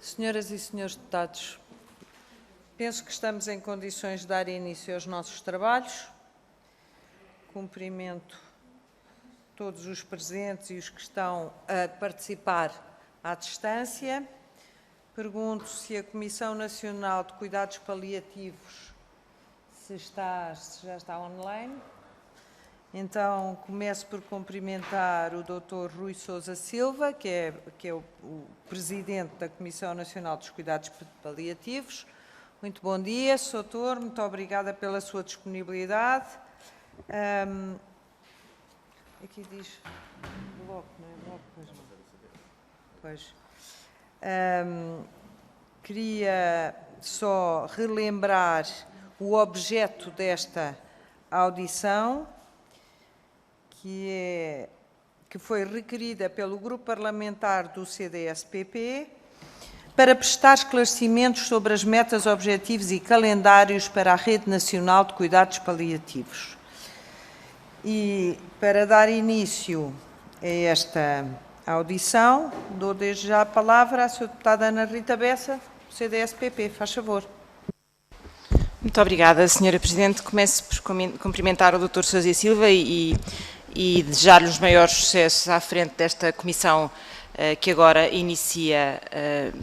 Senhoras e senhores deputados, penso que estamos em condições de dar início aos nossos trabalhos. Cumprimento todos os presentes e os que estão a participar à distância. Pergunto se a Comissão Nacional de Cuidados Paliativos se já está online. Então, começo por cumprimentar o Dr. Rui Sousa Silva, que é o Presidente da Comissão Nacional dos Cuidados Paliativos. Muito bom dia, Sr. Doutor, muito obrigada pela sua disponibilidade. Aqui diz bloco, não é? Bloco, pois não. Pois. Queria só relembrar o objeto desta audição, que foi requerida pelo Grupo Parlamentar do CDS-PP para prestar esclarecimentos sobre as metas, objetivos e calendários para a Rede Nacional de Cuidados Paliativos. E para dar início a esta audição, dou desde já a palavra à Sra. Deputada Ana Rita Bessa, do CDS-PP. Faz favor. Muito obrigada, Sra. Presidente. Começo por cumprimentar o Dr. Sousa Silva e desejar-lhe os maiores sucessos à frente desta comissão que agora inicia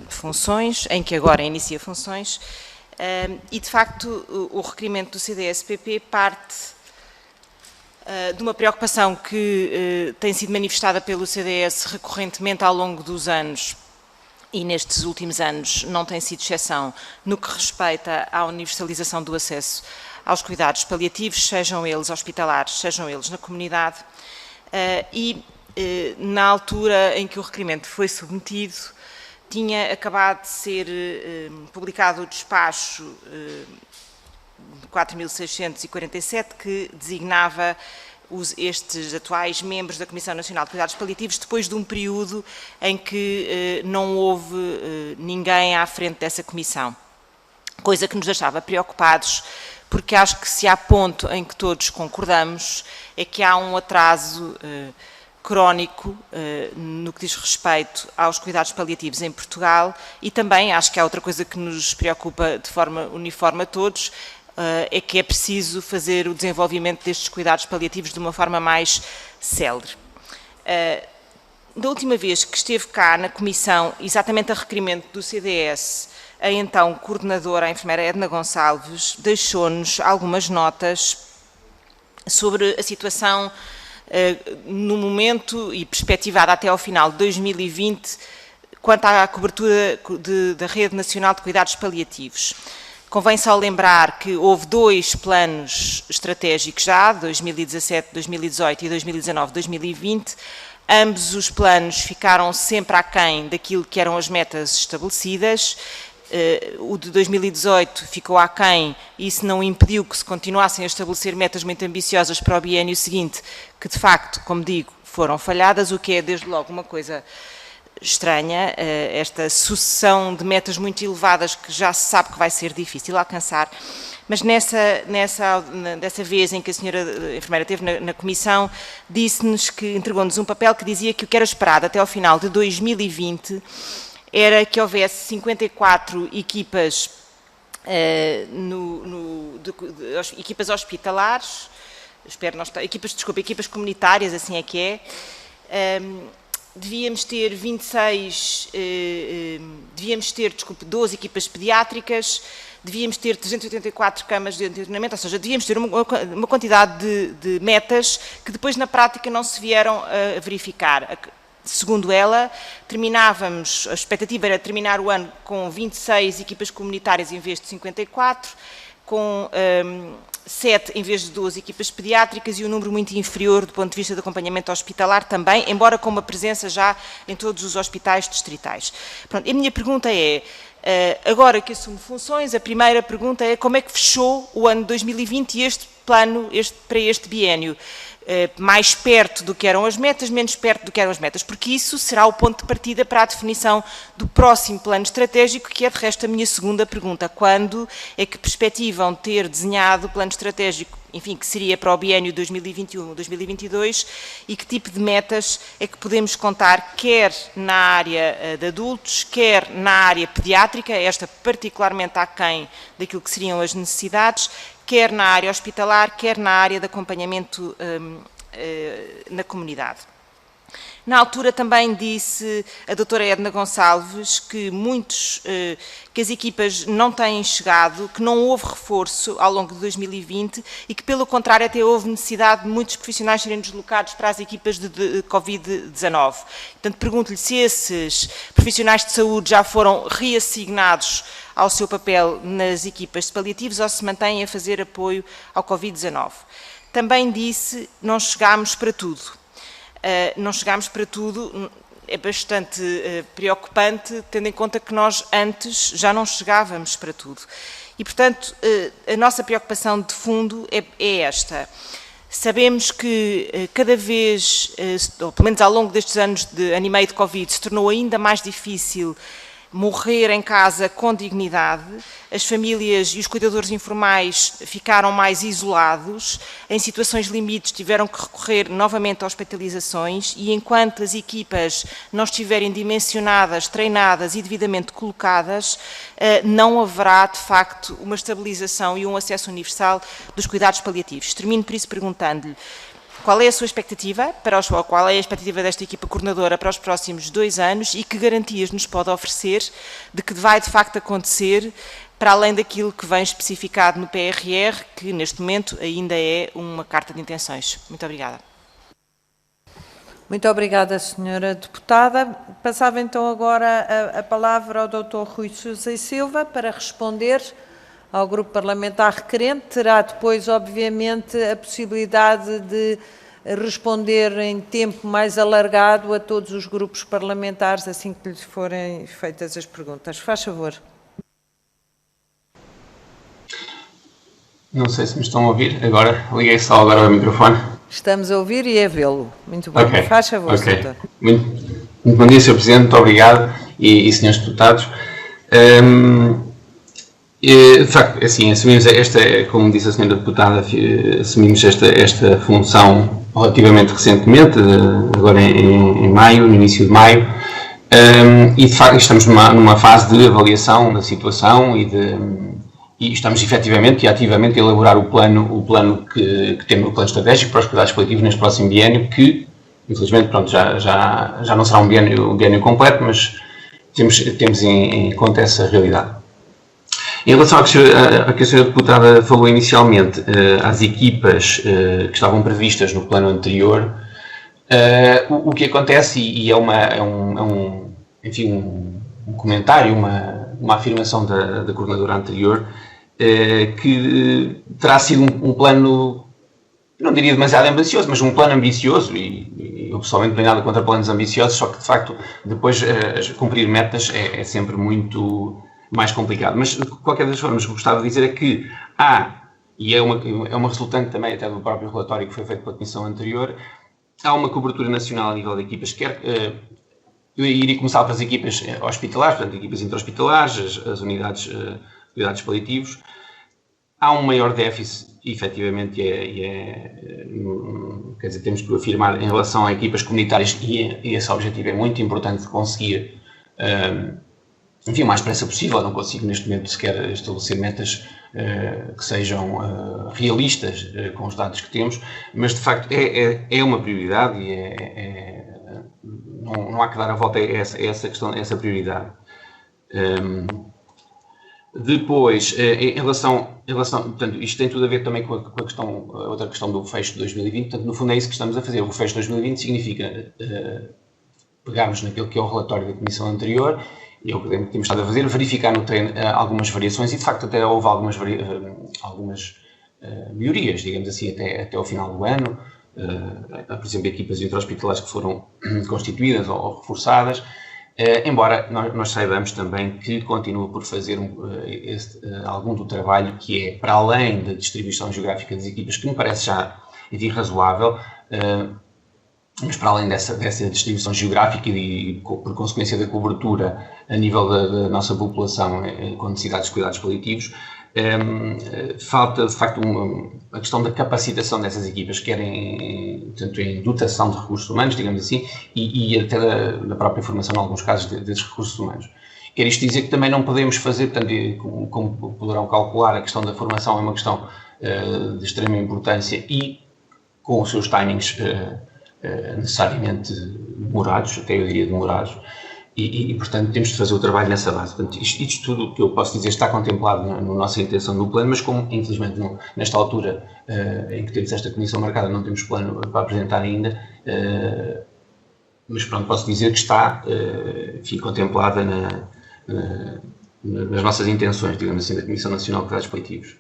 funções, e de facto o requerimento do CDS-PP parte de uma preocupação que tem sido manifestada pelo CDS recorrentemente ao longo dos anos e nestes últimos anos não tem sido exceção no que respeita à universalização do acesso aos cuidados paliativos, sejam eles hospitalares, sejam eles na comunidade, na altura em que o requerimento foi submetido, tinha acabado de ser publicado o despacho 4.647, que designava estes atuais membros da Comissão Nacional de Cuidados Paliativos, depois de um período em que não houve ninguém à frente dessa comissão, coisa que nos deixava preocupados, porque acho que se há ponto em que todos concordamos, é que há um atraso crónico no que diz respeito aos cuidados paliativos em Portugal, e também acho que há outra coisa que nos preocupa de forma uniforme a todos, é que é preciso fazer o desenvolvimento destes cuidados paliativos de uma forma mais célere. Da última vez que esteve cá na Comissão, exatamente a requerimento do CDS, a então coordenadora, a enfermeira Edna Gonçalves, deixou-nos algumas notas sobre a situação no momento e perspectivada até ao final de 2020 quanto à cobertura da Rede Nacional de Cuidados Paliativos. Convém só lembrar que houve 2 planos estratégicos já, 2017, 2018 e 2019, 2020. Ambos os planos ficaram sempre aquém daquilo que eram as metas estabelecidas. O de 2018 ficou aquém e isso não impediu que se continuassem a estabelecer metas muito ambiciosas para o biênio seguinte, que de facto, como digo, foram falhadas, o que é desde logo uma coisa estranha, esta sucessão de metas muito elevadas que já se sabe que vai ser difícil alcançar. Mas dessa vez em que a senhora enfermeira esteve na comissão, disse-nos que entregou-nos um papel que dizia que o que era esperado até ao final de 2020 era que houvesse 54 equipas, equipas hospitalares, equipas comunitárias, assim é que é. Devíamos ter 12 equipas pediátricas, devíamos ter 384 camas de internamento, ou seja, devíamos ter uma quantidade de metas que depois na prática não se vieram a verificar. Segundo ela, a expectativa era terminar o ano com 26 equipas comunitárias em vez de 54, com 7 em vez de 12 equipas pediátricas e um número muito inferior do ponto de vista de acompanhamento hospitalar também, embora com uma presença já em todos os hospitais distritais. Pronto, a minha pergunta é, agora que assumo funções, a primeira pergunta é como é que fechou o ano 2020 e este plano para este biênio? mais perto do que eram as metas, menos perto do que eram as metas, porque isso será o ponto de partida para a definição do próximo plano estratégico, que é de resto a minha segunda pergunta. Quando é que perspectivam ter desenhado o plano estratégico, enfim, que seria para o biênio 2021-2022, e que tipo de metas é que podemos contar, quer na área de adultos, quer na área pediátrica, esta particularmente aquém daquilo que seriam as necessidades, quer na área hospitalar, quer na área de acompanhamento na comunidade. Na altura também disse a doutora Edna Gonçalves que que as equipas não têm chegado, que não houve reforço ao longo de 2020 e que, pelo contrário, até houve necessidade de muitos profissionais serem deslocados para as equipas de Covid-19. Portanto, pergunto-lhe se esses profissionais de saúde já foram reassignados ao seu papel nas equipas de paliativos ou se mantêm a fazer apoio ao Covid-19. Também disse, não chegámos para tudo. Não chegámos para tudo, é bastante preocupante, tendo em conta que nós antes já não chegávamos para tudo. E, portanto, a nossa preocupação de fundo é esta. Sabemos que cada vez, ou pelo menos ao longo destes anos de ano e meio de Covid, se tornou ainda mais difícil morrer em casa com dignidade, as famílias e os cuidadores informais ficaram mais isolados, em situações limites tiveram que recorrer novamente a hospitalizações e enquanto as equipas não estiverem dimensionadas, treinadas e devidamente colocadas, não haverá de facto uma estabilização e um acesso universal dos cuidados paliativos. Termino por isso perguntando-lhe: qual é a sua expectativa, qual é a expectativa desta equipa coordenadora para os próximos 2 anos e que garantias nos pode oferecer de que vai de facto acontecer, para além daquilo que vem especificado no PRR, que neste momento ainda é uma carta de intenções? Muito obrigada. Muito obrigada, senhora deputada. Passava então agora a palavra ao Dr. Rui Sousa e Silva para responder ao grupo parlamentar requerente. Terá depois, obviamente, a possibilidade de responder em tempo mais alargado a todos os grupos parlamentares, assim que lhes forem feitas as perguntas. Faz favor. Não sei se me estão a ouvir. Agora, liguei só agora o microfone. Estamos a ouvir e a vê-lo. Muito bem. Okay. Faz favor, doutor. Muito bom dia, Sr. Presidente. Muito obrigado. E senhores deputados. De facto, assim, assumimos como disse a senhora deputada, assumimos esta função relativamente recentemente, agora em maio, no início de maio, e de facto estamos numa fase de avaliação da situação e estamos efetivamente e ativamente a elaborar o plano que temos, o plano estratégico para os cuidados paliativos neste próximo biênio, que infelizmente pronto, já não será um biênio completo, mas temos em conta essa realidade. Em relação a que a senhora deputada falou inicialmente, às equipas que estavam previstas no plano anterior, o que acontece, e é um comentário, uma afirmação da coordenadora anterior, que terá sido um plano, não diria demasiado ambicioso, mas um plano ambicioso, e eu pessoalmente não tenho nada contra planos ambiciosos, só que de facto depois cumprir metas é sempre muito mais complicado. Mas de qualquer das formas, o que gostava de dizer é que e é uma resultante também até do próprio relatório que foi feito pela comissão anterior, há uma cobertura nacional a nível de equipas, eu iria começar pelas equipas hospitalares, portanto, equipas intra-hospitalares, as unidades de cuidados paliativos. Há um maior déficit, efetivamente, quer dizer, temos que afirmar em relação a equipas comunitárias, e esse objetivo é muito importante de conseguir, enfim, o mais depressa possível. Não consigo neste momento sequer estabelecer metas que sejam realistas com os dados que temos, mas de facto é uma prioridade e não há que dar a volta a essa questão, a essa prioridade. Depois, em relação, portanto, isto tem tudo a ver também com a outra questão do fecho de 2020, portanto, no fundo é isso que estamos a fazer. O fecho de 2020 significa pegarmos naquilo que é o relatório da comissão anterior, e é o que temos estado a fazer, verificar no treino algumas variações, e de facto até houve algumas melhorias, digamos assim, até ao final do ano. Por exemplo, equipas intra-hospitalares que foram constituídas ou reforçadas, embora nós saibamos também que continua por fazer algum do trabalho que é, para além da distribuição geográfica das equipas, que me parece já enfim, razoável, mas para além dessa distribuição geográfica e por consequência da cobertura a nível da nossa população com necessidades de cuidados paliativos, falta de facto a questão da capacitação dessas equipas, quer tanto em dotação de recursos humanos, digamos assim, e até da própria formação, em alguns casos, desses recursos humanos. Quer isto dizer que também não podemos fazer, portanto, como poderão calcular, a questão da formação é uma questão de extrema importância e com os seus timings necessariamente demorados, até eu diria demorados, e, portanto, temos de fazer o trabalho nessa base. Portanto, isto tudo que eu posso dizer está contemplado na nossa intenção no plano, mas como, infelizmente, nesta altura em que temos esta comissão marcada, não temos plano para apresentar ainda, mas pronto, posso dizer que está, enfim, contemplada nas nossas intenções, digamos assim, da Comissão Nacional de Cuidados Paliativos.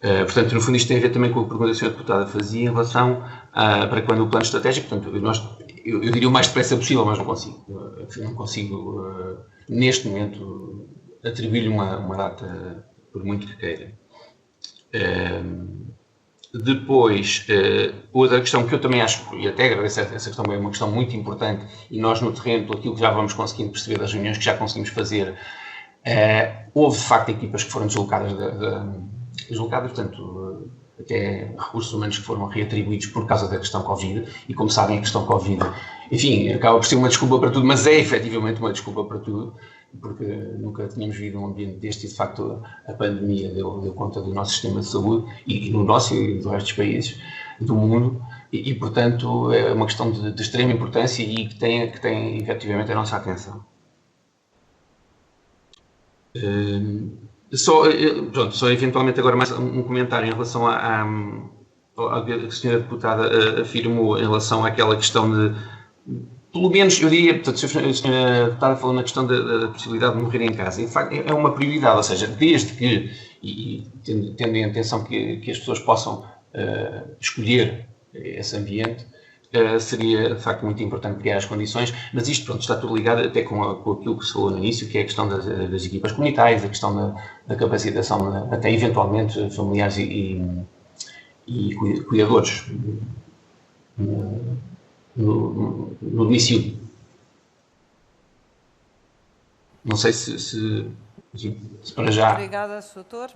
Portanto, no fundo, isto tem a ver também com a pergunta que a Sra. Deputada fazia em relação para quando o plano estratégico, portanto, eu diria o mais depressa possível, mas não consigo. Não consigo, neste momento, atribuir-lhe uma data, por muito que queira. Depois, outra questão que eu também acho, e até agradeço essa questão, é uma questão muito importante, e nós no terreno, pelo aquilo que já vamos conseguindo perceber das reuniões que já conseguimos fazer, houve de facto equipas que foram deslocadas, portanto, até recursos humanos que foram reatribuídos por causa da questão Covid, e como sabem a questão Covid, enfim, acaba por ser uma desculpa para tudo, mas é efetivamente uma desculpa para tudo, porque nunca tínhamos vivido um ambiente deste e de facto a pandemia deu conta do nosso sistema de saúde, e no nosso e do resto dos países do mundo, e portanto é uma questão de extrema importância e que tem efetivamente a nossa atenção. Só eventualmente agora mais um comentário em relação ao que a Sra. Deputada afirmou em relação àquela questão de, pelo menos eu diria, portanto, a Sra. Deputada falou na questão da possibilidade de morrer em casa, e de facto é uma prioridade, ou seja, desde que, e tendo em atenção que as pessoas possam escolher esse ambiente, seria de facto muito importante criar as condições, mas isto pronto, está tudo ligado até com aquilo que se falou no início, que é a questão das equipas comunitárias, a questão da capacitação até eventualmente familiares e cuidadores no domicílio. Não sei se para já... Obrigada, Sr. Doutor.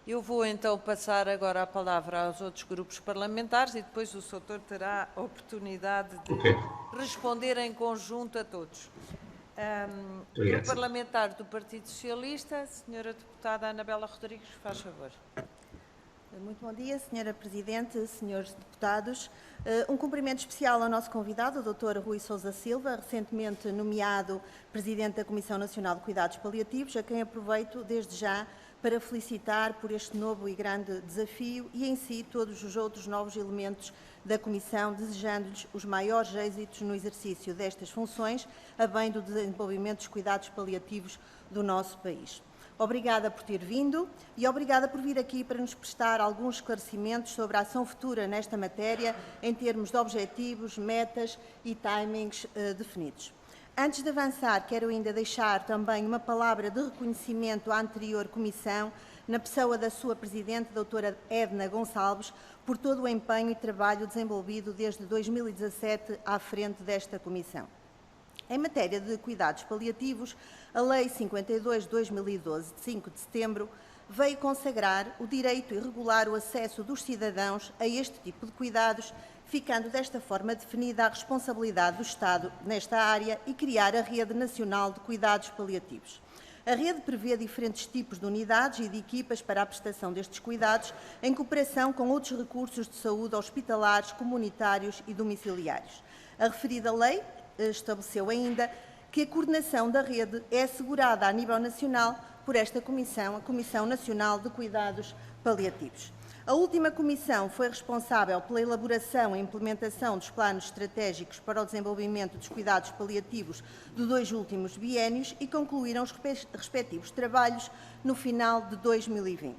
Eu vou então passar agora a palavra aos outros grupos parlamentares e depois o Sr. Doutor terá a oportunidade de responder em conjunto a todos. Grupo Parlamentar do Partido Socialista, Sra. Deputada Anabela Rodrigues, faz favor. Muito bom dia, Sra. Presidente, Srs. Deputados. Um cumprimento especial ao nosso convidado, o Dr. Rui Sousa Silva, recentemente nomeado Presidente da Comissão Nacional de Cuidados Paliativos, a quem aproveito desde já para felicitar por este novo e grande desafio e em si todos os outros novos elementos da Comissão, desejando-lhes os maiores êxitos no exercício destas funções, a bem do desenvolvimento dos cuidados paliativos do nosso país. Obrigada por ter vindo e obrigada por vir aqui para nos prestar alguns esclarecimentos sobre a ação futura nesta matéria, em termos de objetivos, metas e timings definidos. Antes de avançar, quero ainda deixar também uma palavra de reconhecimento à anterior Comissão, na pessoa da sua Presidente, doutora Edna Gonçalves, por todo o empenho e trabalho desenvolvido desde 2017 à frente desta Comissão. Em matéria de cuidados paliativos, a Lei 52/2012, de 5 de setembro, veio consagrar o direito e regular o acesso dos cidadãos a este tipo de cuidados, ficando desta forma definida a responsabilidade do Estado nesta área e criar a Rede Nacional de Cuidados Paliativos. A rede prevê diferentes tipos de unidades e de equipas para a prestação destes cuidados, em cooperação com outros recursos de saúde hospitalares, comunitários e domiciliários. A referida lei estabeleceu ainda que a coordenação da rede é assegurada a nível nacional por esta Comissão, a Comissão Nacional de Cuidados Paliativos. A última comissão foi responsável pela elaboração e implementação dos planos estratégicos para o desenvolvimento dos cuidados paliativos dos 2 últimos biénios e concluíram os respectivos trabalhos no final de 2020.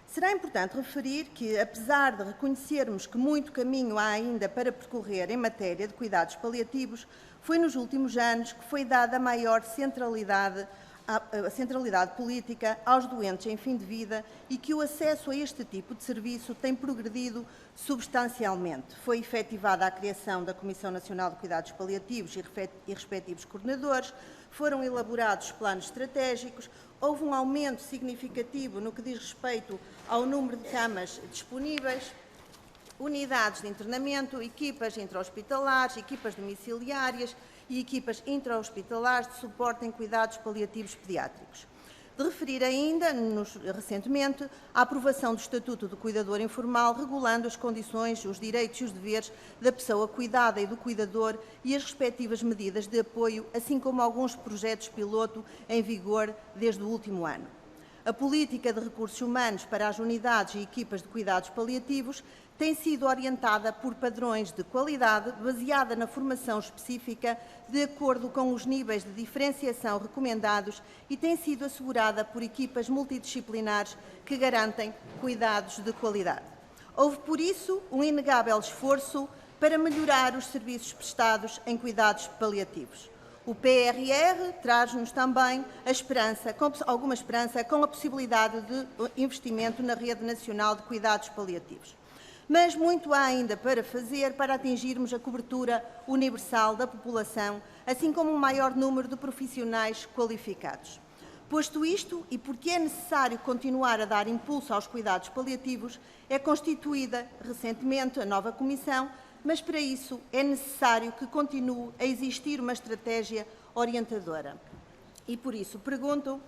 Será importante referir que, apesar de reconhecermos que muito caminho há ainda para percorrer em matéria de cuidados paliativos, foi nos últimos anos que foi dada maior centralidade a centralidade política aos doentes em fim de vida e que o acesso a este tipo de serviço tem progredido substancialmente. Foi efetivada a criação da Comissão Nacional de Cuidados Paliativos e respectivos coordenadores, foram elaborados planos estratégicos, houve um aumento significativo no que diz respeito ao número de camas disponíveis, unidades de internamento, equipas intra-hospitalares, equipas domiciliárias e equipas intra-hospitalares de suporte em cuidados paliativos pediátricos. De referir ainda, recentemente, a aprovação do Estatuto do Cuidador Informal, regulando as condições, os direitos e os deveres da pessoa cuidada e do cuidador e as respectivas medidas de apoio, assim como alguns projetos piloto em vigor desde o último ano. A política de recursos humanos para as unidades e equipas de cuidados paliativos tem sido orientada por padrões de qualidade, baseada na formação específica, de acordo com os níveis de diferenciação recomendados e tem sido assegurada por equipas multidisciplinares que garantem cuidados de qualidade. Houve, por isso, um inegável esforço para melhorar os serviços prestados em cuidados paliativos. O PRR traz-nos também a esperança, alguma esperança, com a possibilidade de investimento na Rede Nacional de Cuidados Paliativos. Mas muito há ainda para fazer para atingirmos a cobertura universal da população, assim como um maior número de profissionais qualificados. Posto isto, e porque é necessário continuar a dar impulso aos cuidados paliativos, é constituída recentemente a nova Comissão, mas para isso é necessário que continue a existir uma estratégia orientadora. E por isso pergunto,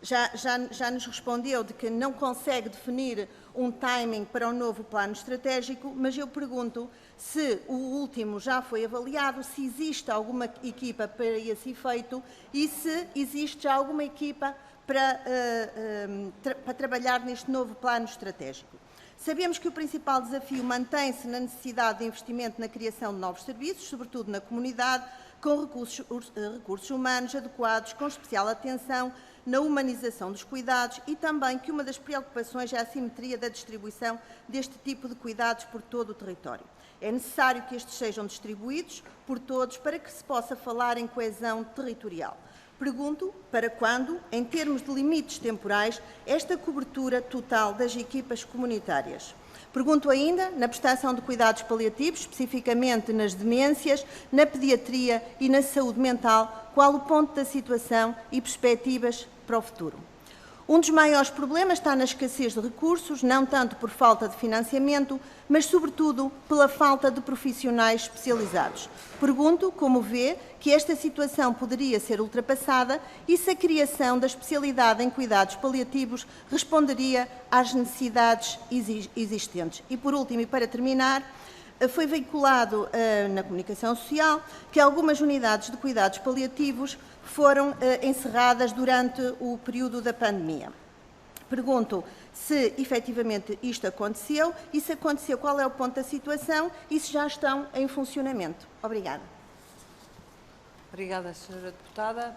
já nos respondeu de que não consegue definir um timing para o novo plano estratégico, mas eu pergunto se o último já foi avaliado, se existe alguma equipa para esse efeito e se existe já alguma equipa para trabalhar neste novo plano estratégico. Sabemos que o principal desafio mantém-se na necessidade de investimento na criação de novos serviços, sobretudo na comunidade, com recursos humanos adequados, com especial atenção na humanização dos cuidados e também que uma das preocupações é a assimetria da distribuição deste tipo de cuidados por todo o território. É necessário que estes sejam distribuídos por todos para que se possa falar em coesão territorial. Pergunto para quando, em termos de limites temporais, esta cobertura total das equipas comunitárias. Pergunto ainda, na prestação de cuidados paliativos, especificamente nas demências, na pediatria e na saúde mental, qual o ponto da situação e perspectivas para o futuro. Um dos maiores problemas está na escassez de recursos, não tanto por falta de financiamento, mas sobretudo pela falta de profissionais especializados. Pergunto como vê que esta situação poderia ser ultrapassada e se a criação da especialidade em cuidados paliativos responderia às necessidades existentes. E por último, e para terminar, foi veiculado na comunicação social que algumas unidades de cuidados paliativos foram encerradas durante o período da pandemia. Pergunto se efetivamente isto aconteceu e se aconteceu, qual é o ponto da situação e se já estão em funcionamento. Obrigada. Obrigada, Sra. Deputada.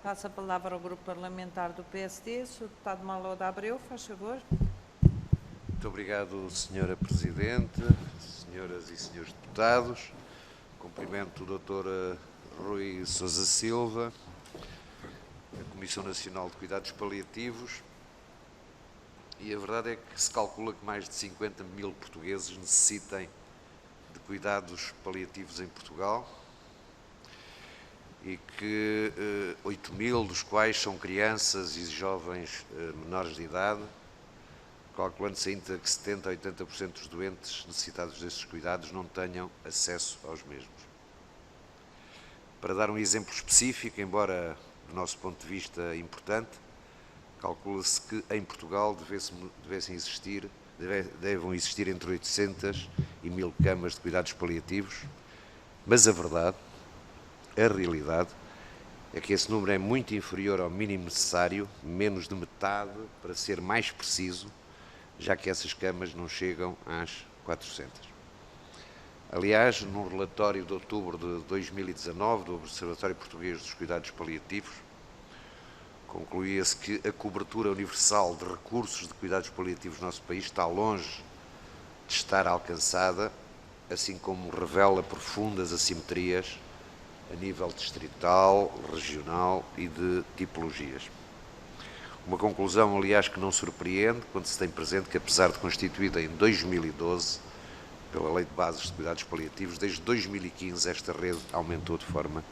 Passo a palavra ao Grupo Parlamentar do PSD. Sr. Deputado Maloda Abreu, faz favor. Muito obrigado, Sra. Presidente, senhoras e senhores deputados. Cumprimento o Dr. Rui Sousa Silva, a Comissão Nacional de Cuidados Paliativos, e a verdade é que se calcula que mais de 50 mil portugueses necessitem de cuidados paliativos em Portugal e que 8 mil dos quais são crianças e jovens menores de idade, calculando-se ainda que 70% a 80% dos doentes necessitados desses cuidados não tenham acesso aos mesmos. Para dar um exemplo específico, embora do nosso ponto de vista importante, calcula-se que em Portugal devam existir entre 800 e 1000 camas de cuidados paliativos, mas a realidade é que esse número é muito inferior ao mínimo necessário, menos de metade, para ser mais preciso, já que essas camas não chegam às 400. Aliás, num relatório de outubro de 2019 do Observatório Português dos Cuidados Paliativos, concluía-se que a cobertura universal de recursos de cuidados paliativos no nosso país está longe de estar alcançada, assim como revela profundas assimetrias a nível distrital, regional e de tipologias. Uma conclusão, aliás, que não surpreende quando se tem presente que, apesar de constituída em 2012 pela Lei de Bases de Cuidados Paliativos, desde 2015 esta rede aumentou de forma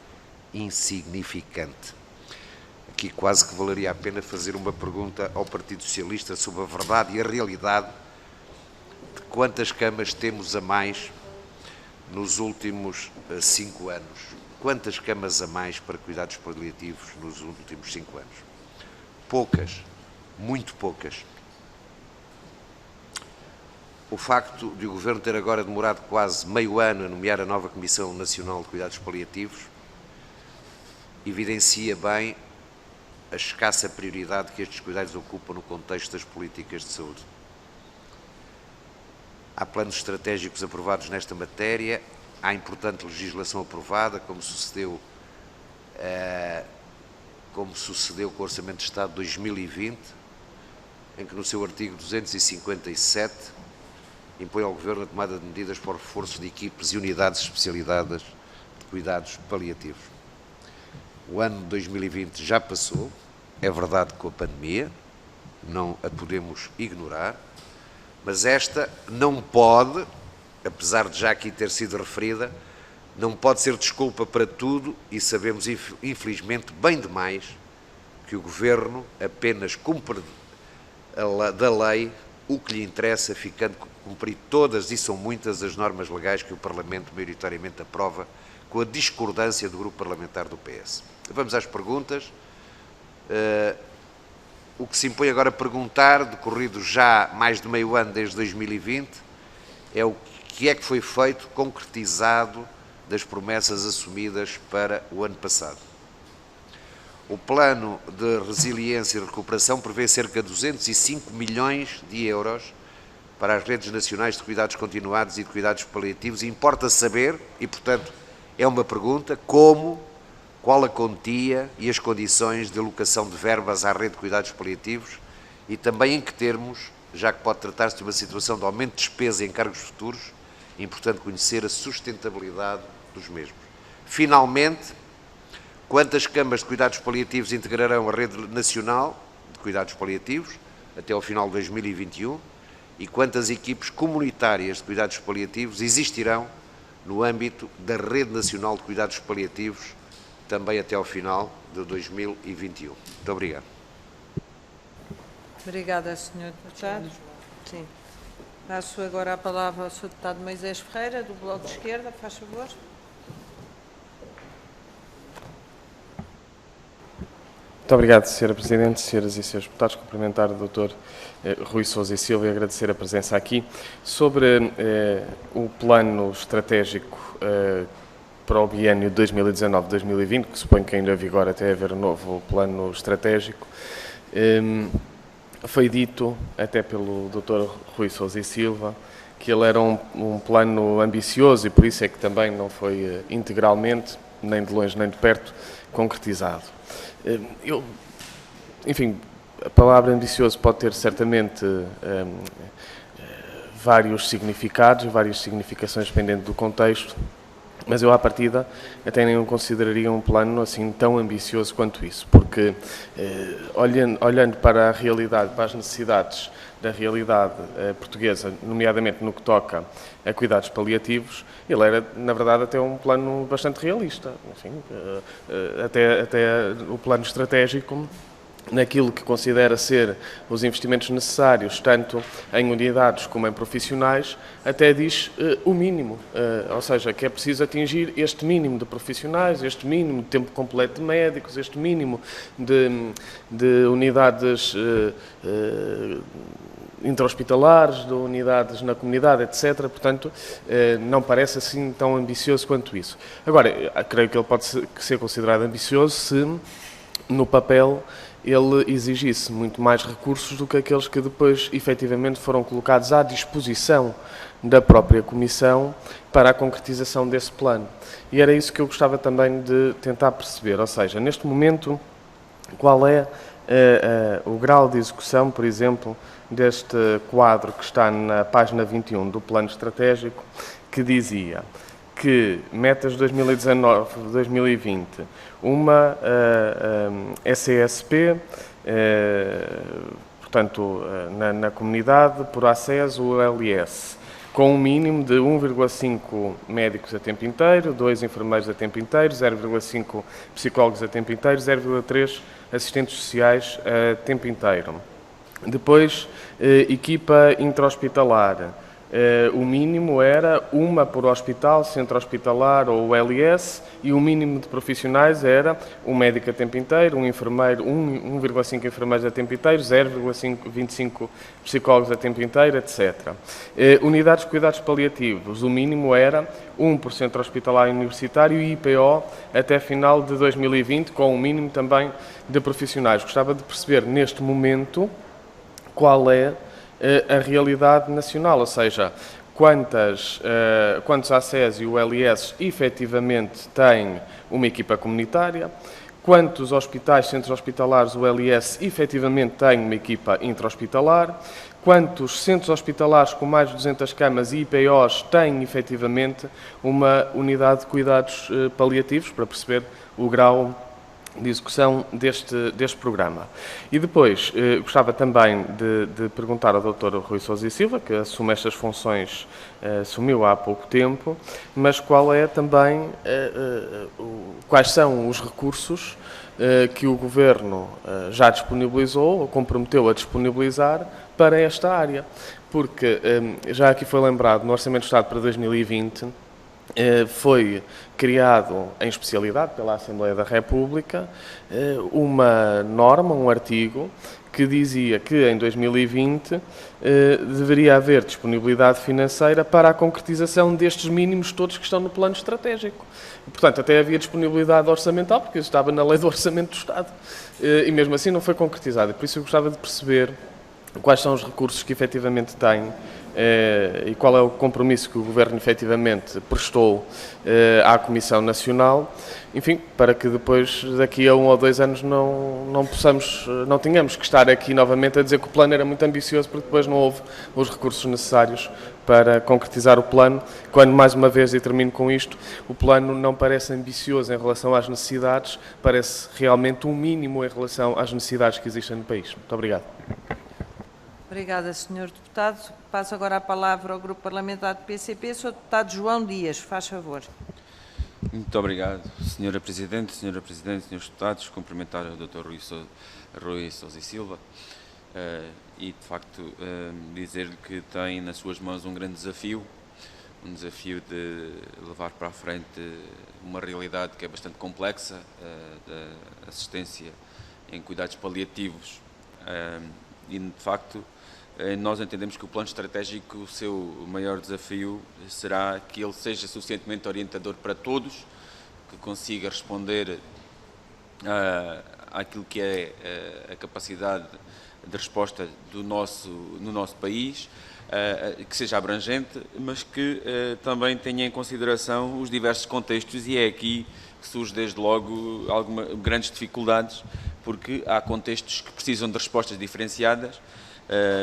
insignificante. Aqui quase que valeria a pena fazer uma pergunta ao Partido Socialista sobre a verdade e a realidade de quantas camas temos a mais nos últimos 5 anos. Quantas camas a mais para cuidados paliativos nos últimos 5 anos? Poucas, muito poucas. O facto de o Governo ter agora demorado quase meio ano a nomear a nova Comissão Nacional de Cuidados Paliativos evidencia bem a escassa prioridade que estes cuidados ocupam no contexto das políticas de saúde. Há planos estratégicos aprovados nesta matéria, há importante legislação aprovada, como sucedeu com o Orçamento de Estado de 2020, em que no seu artigo 257 impõe ao Governo a tomada de medidas para o reforço de equipes e unidades especializadas de cuidados paliativos. O ano de 2020 já passou, é verdade, com a pandemia, não a podemos ignorar, mas esta não pode, apesar de já aqui ter sido referida, não pode ser desculpa para tudo e sabemos, infelizmente, bem demais que o Governo apenas cumpre da lei o que lhe interessa, ficando a cumprir todas, e são muitas, as normas legais que o Parlamento maioritariamente aprova, com a discordância do Grupo Parlamentar do PS. Vamos às perguntas. O que se impõe agora a perguntar, decorrido já mais de meio ano desde 2020, é o que é que foi feito, concretizado, das promessas assumidas para o ano passado. O Plano de Resiliência e Recuperação prevê cerca de 205 milhões de euros para as redes nacionais de cuidados continuados e de cuidados paliativos. E importa saber, e portanto é uma pergunta, qual a quantia e as condições de alocação de verbas à rede de cuidados paliativos e também em que termos, já que pode tratar-se de uma situação de aumento de despesa e encargos futuros, é importante conhecer a sustentabilidade dos mesmos. Finalmente, quantas camas de cuidados paliativos integrarão a rede nacional de cuidados paliativos até ao final de 2021 e quantas equipes comunitárias de cuidados paliativos existirão no âmbito da rede nacional de cuidados paliativos também até ao final de 2021. Muito obrigado. Obrigada, Sr. Deputado. Sim. Passo agora a palavra ao Sr. Deputado Moisés Ferreira, do Bloco de Esquerda, faz favor. Muito obrigado, Sra. Presidente, senhoras e senhores deputados. Cumprimentar o Dr. Rui Sousa e Silva e agradecer a presença aqui. Sobre o plano estratégico para o biênio 2019-2020, que suponho que ainda vigora até haver um novo plano estratégico, foi dito, até pelo Dr. Rui Sousa e Silva, que ele era um plano ambicioso e por isso é que também não foi integralmente, nem de longe nem de perto, concretizado. Enfim, a palavra ambicioso pode ter certamente vários significados, várias significações dependendo do contexto, mas eu, à partida, até nem o consideraria um plano assim tão ambicioso quanto isso, porque olhando para a realidade, para as necessidades da realidade portuguesa, nomeadamente no que toca a cuidados paliativos, ele era, na verdade, até um plano bastante realista. Enfim, até o plano estratégico, naquilo que considera ser os investimentos necessários, tanto em unidades como em profissionais, até diz o mínimo, ou seja, que é preciso atingir este mínimo de profissionais, este mínimo de tempo completo de médicos, este mínimo de unidades intra-hospitalares, de unidades na comunidade, etc. Portanto, não parece assim tão ambicioso quanto isso. Agora, creio que ele pode ser considerado ambicioso se, no papel, ele exigisse muito mais recursos do que aqueles que depois, efetivamente, foram colocados à disposição da própria Comissão para a concretização desse plano. E era isso que eu gostava também de tentar perceber, ou seja, neste momento, qual é o grau de execução, por exemplo, deste quadro que está na página 21 do Plano Estratégico, que dizia que metas 2019-2020, uma SESP, portanto, na comunidade, por acesso o LS, com um mínimo de 1,5 médicos a tempo inteiro, 2 enfermeiros a tempo inteiro, 0,5 psicólogos a tempo inteiro, 0,3 assistentes sociais a tempo inteiro. Depois, equipa intra-hospitalar. O mínimo era uma por hospital, centro hospitalar ou LS, e o mínimo de profissionais era um médico a tempo inteiro, um enfermeiro, 1,5 enfermeiros a tempo inteiro, 0,25 psicólogos a tempo inteiro, etc. Unidades de cuidados paliativos, o mínimo era 1 por centro hospitalar e universitário e IPO até final de 2020, com um mínimo também de profissionais. Gostava de perceber, neste momento, qual é a realidade nacional, ou seja, quantos ACES e ULS efetivamente têm uma equipa comunitária, quantos hospitais, centros hospitalares, ULS, efetivamente têm uma equipa intra-hospitalar, quantos centros hospitalares com mais de 200 camas e IPOs têm efetivamente uma unidade de cuidados paliativos, para perceber o grau de execução deste programa. E depois, gostava também de perguntar ao Dr. Rui Sousa e Silva, que assume estas funções, assumiu há pouco tempo, mas quais são os recursos que o Governo já disponibilizou, ou comprometeu a disponibilizar para esta área. Porque, já aqui foi lembrado, no Orçamento do Estado para 2020, foi criado em especialidade pela Assembleia da República uma norma, um artigo, que dizia que em 2020 deveria haver disponibilidade financeira para a concretização destes mínimos todos que estão no plano estratégico. Portanto, até havia disponibilidade orçamental, porque isso estava na lei do Orçamento do Estado. E mesmo assim não foi concretizado. Por isso eu gostava de perceber quais são os recursos que efetivamente tem e qual é o compromisso que o Governo efetivamente prestou à Comissão Nacional, enfim, para que depois, daqui a 1 ou 2 anos, não tenhamos que estar aqui novamente a dizer que o plano era muito ambicioso, porque depois não houve os recursos necessários para concretizar o plano, quando, mais uma vez, e termino com isto, o plano não parece ambicioso em relação às necessidades, parece realmente um mínimo em relação às necessidades que existem no país. Muito obrigado. Obrigada, Sr. Deputado. Passo agora a palavra ao Grupo Parlamentar do PCP. Sr. Deputado João Dias, faz favor. Muito obrigado, Sra. Presidente, Srs. Deputados. Cumprimentar o Dr. Rui Sousa e Silva e, de facto, dizer-lhe que tem nas suas mãos um grande desafio, um desafio de levar para a frente uma realidade que é bastante complexa, da assistência em cuidados paliativos. E, de facto, nós entendemos que o plano estratégico, o seu maior desafio será que ele seja suficientemente orientador para todos, que consiga responder àquilo que é a capacidade de resposta no nosso país, que seja abrangente, mas que também tenha em consideração os diversos contextos, e é aqui que surge desde logo grandes dificuldades, porque há contextos que precisam de respostas diferenciadas,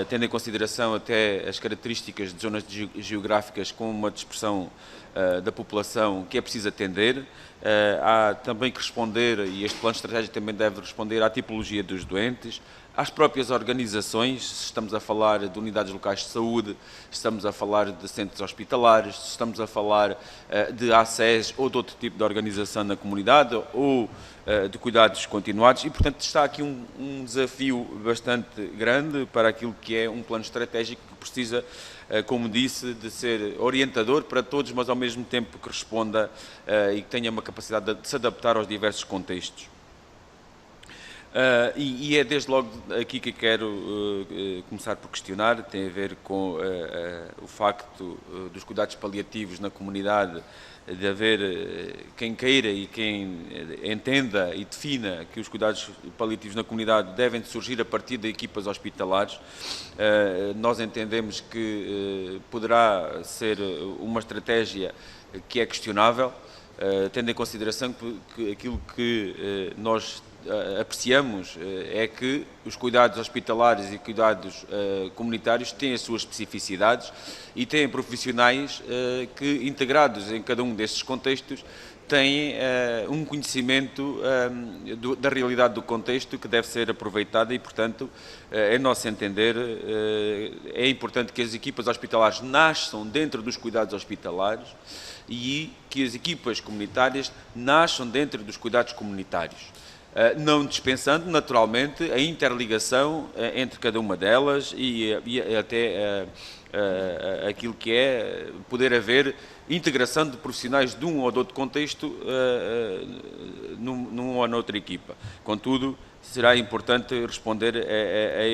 tendo em consideração até as características de zonas geográficas com uma dispersão da população que é preciso atender. Há também que responder, e este plano estratégico também deve responder à tipologia dos doentes, às próprias organizações, se estamos a falar de unidades locais de saúde, estamos a falar de centros hospitalares, estamos a falar de ACES ou de outro tipo de organização na comunidade, ou de cuidados continuados, e, portanto, está aqui um desafio bastante grande para aquilo que é um plano estratégico que precisa, como disse, de ser orientador para todos, mas ao mesmo tempo que responda e que tenha uma capacidade de se adaptar aos diversos contextos. E é desde logo aqui que quero começar por questionar, tem a ver com o facto dos cuidados paliativos na comunidade, de haver quem queira e quem entenda e defina que os cuidados paliativos na comunidade devem surgir a partir de equipas hospitalares. Nós entendemos que poderá ser uma estratégia que é questionável, tendo em consideração que aquilo que nós apreciamos é que os cuidados hospitalares e cuidados comunitários têm as suas especificidades e têm profissionais que, integrados em cada um destes contextos, têm um conhecimento da realidade do contexto que deve ser aproveitado e, portanto, em nosso entender, é importante que as equipas hospitalares nasçam dentro dos cuidados hospitalares e que as equipas comunitárias nasçam dentro dos cuidados comunitários, não dispensando, naturalmente, a interligação entre cada uma delas e até aquilo que é poder haver integração de profissionais de um ou de outro contexto numa ou noutra equipa. Contudo, será importante responder a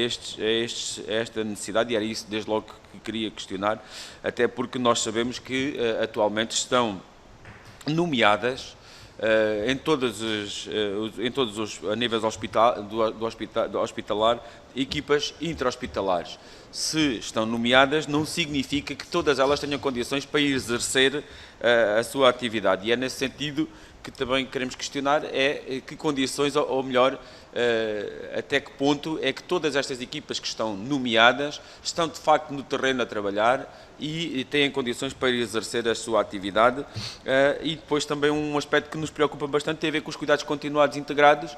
esta necessidade, e era isso desde logo que queria questionar, até porque nós sabemos que atualmente estão nomeadas a níveis hospitalar, equipas intra-hospitalares. Se estão nomeadas, não significa que todas elas tenham condições para exercer a sua atividade. E é nesse sentido que também queremos questionar que condições, ou melhor, até que ponto é que todas estas equipas que estão nomeadas estão de facto no terreno a trabalhar e têm condições para exercer a sua atividade. E depois também um aspecto que nos preocupa bastante tem a ver com os cuidados continuados integrados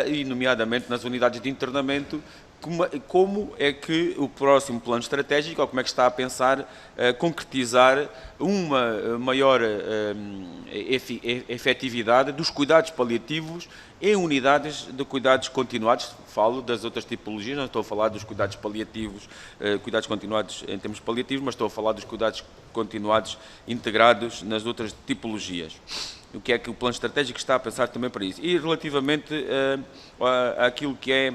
e nomeadamente nas unidades de internamento. Como é que o próximo plano estratégico, ou como é que está a pensar concretizar uma maior efetividade dos cuidados paliativos em unidades de cuidados continuados? Falo das outras tipologias, não estou a falar dos cuidados paliativos, cuidados continuados em termos paliativos, mas estou a falar dos cuidados continuados integrados nas outras tipologias. O que é que o plano estratégico está a pensar também para isso? E relativamente àquilo que é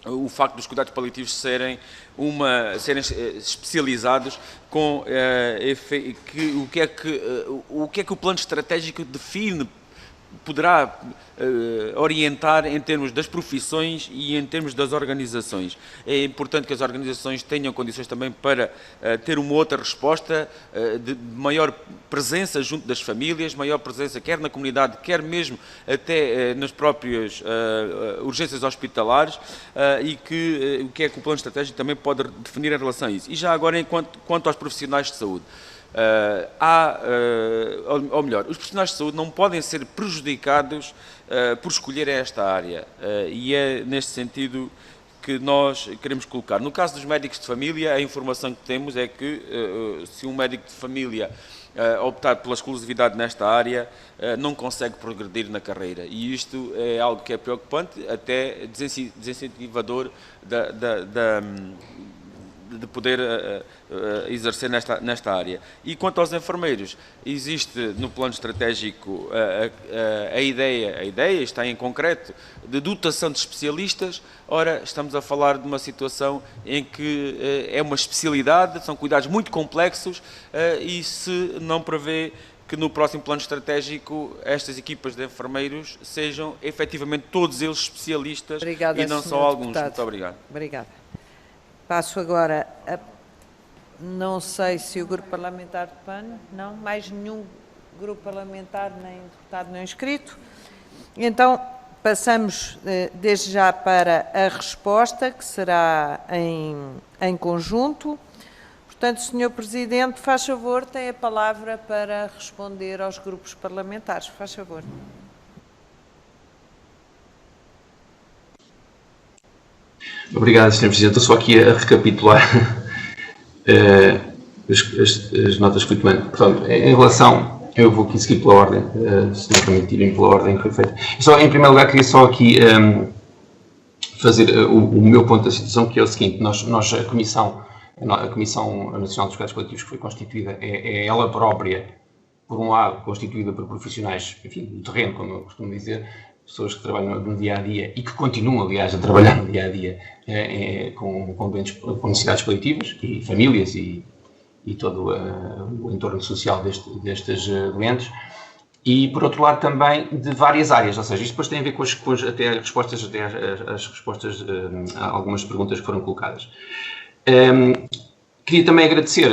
o facto dos cuidados paliativos serem especializados com o que é que o plano estratégico define, poderá orientar em termos das profissões e em termos das organizações. É importante que as organizações tenham condições também para ter uma outra resposta de maior presença junto das famílias, maior presença quer na comunidade, quer mesmo até nas próprias urgências hospitalares, e o que é que o plano estratégico também pode definir em relação a isso. E já agora, quanto aos profissionais de saúde, ou melhor, os profissionais de saúde não podem ser prejudicados por escolher esta área, e é neste sentido que nós queremos colocar. No caso dos médicos de família, a informação que temos é que se um médico de família optar pela exclusividade nesta área, não consegue progredir na carreira, e isto é algo que é preocupante, até desincentivador de poder exercer nesta área. E quanto aos enfermeiros, existe no plano estratégico a ideia está em concreto de dotação de especialistas. Ora, estamos a falar de uma situação em que é uma especialidade, são cuidados muito complexos, e se não prevê que no próximo plano estratégico estas equipas de enfermeiros sejam efetivamente todos eles especialistas. Obrigada, e não só Sr. alguns. Deputado. Muito obrigado. Obrigada. Passo agora a... Não sei se o grupo parlamentar de PAN, não, mais nenhum grupo parlamentar, nem deputado, nem inscrito. Então, passamos desde já para a resposta, que será em conjunto. Portanto, Sr. Presidente, faz favor, tem a palavra para responder aos grupos parlamentares. Faz favor. Obrigado, Sr. Presidente. Estou só aqui a recapitular as notas que fui tomando. Portanto, em relação, eu vou aqui seguir pela ordem, se me permitirem, pela ordem que foi feita. Só, em primeiro lugar, queria só aqui fazer o meu ponto da situação, que é o seguinte: nós a Comissão Nacional dos Cuidados Coletivos que foi constituída é ela própria, por um lado, constituída por profissionais, enfim, do terreno, como eu costumo dizer, pessoas que trabalham no dia-a-dia e que continuam, aliás, a trabalhar no dia-a-dia com doentes com necessidades coletivas e famílias e todo o entorno social destes doentes. E, por outro lado, também de várias áreas, ou seja, isto depois tem a ver com as respostas a algumas perguntas que foram colocadas. Queria também agradecer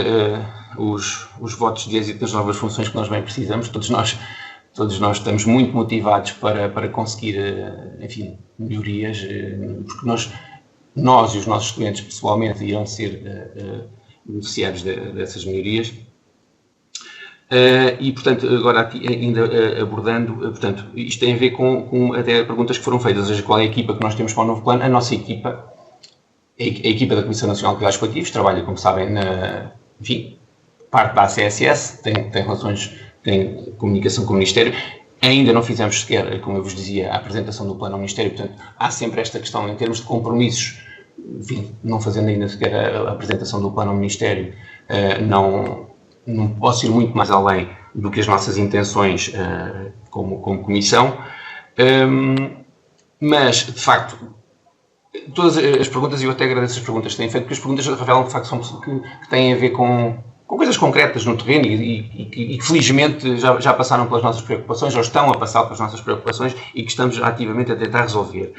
os votos de êxito nas novas funções que nós bem precisamos. Todos todos nós estamos muito motivados para conseguir, enfim, melhorias, porque nós e os nossos estudantes, pessoalmente, irão ser beneficiários dessas melhorias. E, portanto, agora aqui ainda abordando, portanto, isto tem a ver com até perguntas que foram feitas, ou seja, qual é a equipa que nós temos para o novo plano. A nossa equipa, a equipa da Comissão Nacional de Cuidados Paliativos, trabalha, como sabem, enfim, parte da ACSS, tem relações, tem comunicação com o Ministério. Ainda não fizemos sequer, como eu vos dizia, a apresentação do plano ao Ministério, portanto, há sempre esta questão em termos de compromissos, enfim, não fazendo ainda sequer a apresentação do plano ao Ministério, não posso ir muito mais além do que as nossas intenções como Comissão, mas, de facto, todas as perguntas, e eu até agradeço as perguntas que têm feito, porque as perguntas revelam, de facto, que têm a ver com coisas concretas no terreno e que felizmente já passaram pelas nossas preocupações, ou estão a passar pelas nossas preocupações e que estamos ativamente a tentar resolver.